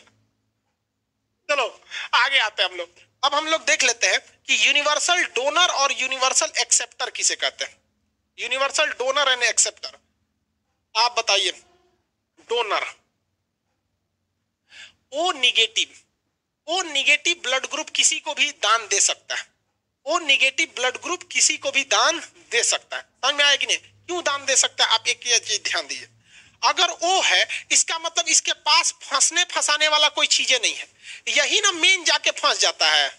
चलो आगे आते हैं हम लोग। अब हम लोग देख लेते हैं कि यूनिवर्सल डोनर और यूनिवर्सल एक्सेप्टर किसे कहते हैं। यूनिवर्सल डोनर एंड एक्सेप्टर, आप बताइए। Donor O negative blood group किसी को भी दान दे सकता है। ओ निगेटिव ब्लड ग्रुप किसी को भी दान दे सकता है। समझ में आया कि नहीं? क्यों दान दे सकता है? आप एक चीज ध्यान दीजिए, अगर ओ है इसका मतलब इसके पास फंसने फंसाने वाला कोई चीजें नहीं है। यही ना मेन जाके फंस जाता है।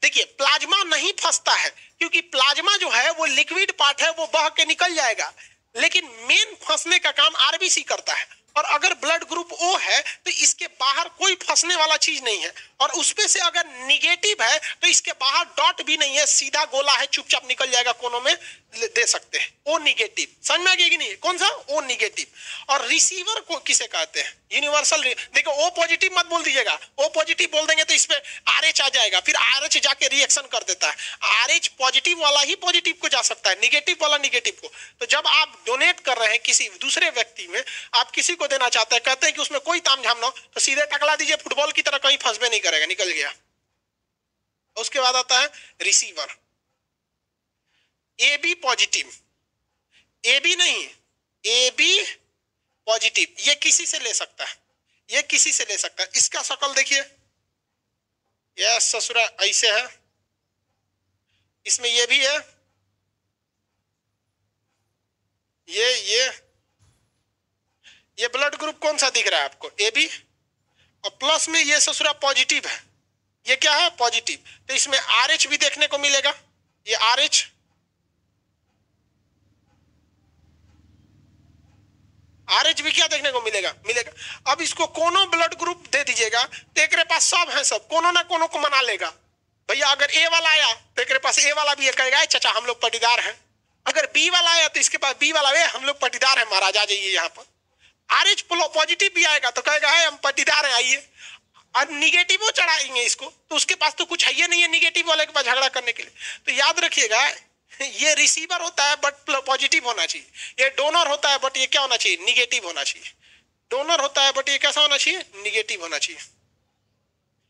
देखिए, प्लाज्मा नहीं फंसता है क्योंकि प्लाज्मा जो है वो लिक्विड पार्ट है, वो बह के निकल जाएगा। लेकिन मेन फंसने का काम आरबीसी करता है, और अगर ब्लड ग्रुप ओ है तो इसके बाहर कोई फंसने वाला चीज नहीं है, और उसपे से अगर निगेटिव है तो इसके बाहर डॉट भी नहीं है, सीधा गोला है, चुपचाप निकल जाएगा कोनों में, दे सकते हैं। ओ निगेटिव, समझ में आ गया कि नहीं? कौन सा? ओ निगेटिव। और रिसीवर को किसे कहते हैं? यूनिवर्सल। देखो ओ पॉजिटिव मत बोल दीजिएगा, ओ पॉजिटिव बोल देंगे तो इस पे RH आ जाएगा, फिर RH जाके रिएक्शन कर देता है। RH पॉजिटिव वाला ही पॉजिटिव को जा सकता है, निगेटिव वाला निगेटिव को। तो जब आप डोनेट कर रहे हैं किसी दूसरे व्यक्ति में, आप किसी को देना चाहते हैं, कहते हैं कि उसमें कोई तामझाम ना हो, तो सीधे टकला दीजिए, फुटबॉल की तरह कहीं फंसबे नहीं करेगा, निकल गया। उसके बाद आता है रिसीवर, AB पॉजिटिव, AB नहीं, AB पॉजिटिव। ये किसी से ले सकता है, ये किसी से ले सकता है। इसका शक्ल देखिए, यह ससुरा ऐसे है, इसमें ये भी है, ये ब्लड ग्रुप कौन सा दिख रहा है आपको? AB। और प्लस में ये ससुरा पॉजिटिव है, ये क्या है? पॉजिटिव। तो इसमें RH भी देखने को मिलेगा, ये RH, RH भी क्या देखने को मिलेगा? अब इसको कोनो ब्लड ग्रुप दे दीजिएगा तो एक पास सब है, सब कोनो ना कोनो को मना लेगा। भैया अगर A वाला आया तो एक पास A वाला भी कहेगा चाचा हम लोग पाटीदार हैं। अगर B वाला आया तो इसके पास B वाला है, हम लोग पाटीदार हैं महाराज, आ जाइए यहाँ पर। RH पॉजिटिव भी आएगा तो कहेगा है हम पाटीदार हैं, आइए। और निगेटिव चढ़ाएंगे इसको तो उसके पास तो कुछ है ही नहीं है निगेटिव वाले के पास झगड़ा करने के लिए। तो याद रखिएगा, ये रिसीवर होता है बट पॉजिटिव होना चाहिए, ये डोनर होता है बट ये क्या होना चाहिए? निगेटिव होना चाहिए। डोनर होता है बट ये कैसा होना चाहिए? निगेटिव होना चाहिए।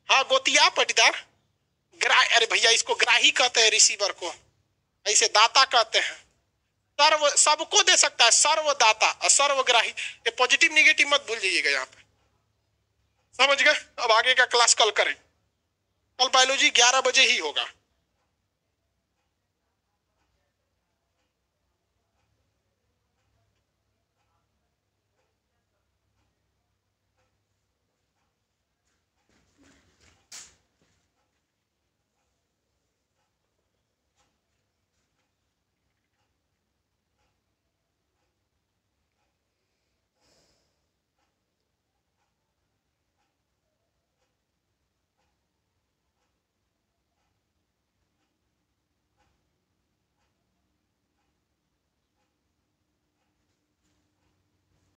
हाँ गोतिया पाटीदार, अरे भैया इसको ग्राही कहते हैं, रिसीवर को ऐसे दाता कहते हैं। सर्व सबको दे सकता है, सर्वदाता और सर्वग्राही। ये पॉजिटिव निगेटिव मत भूल जाइएगा यहाँ पे, समझ गए? अब आगे का क्लास कल करें, कल बायोलॉजी 11 बजे ही होगा।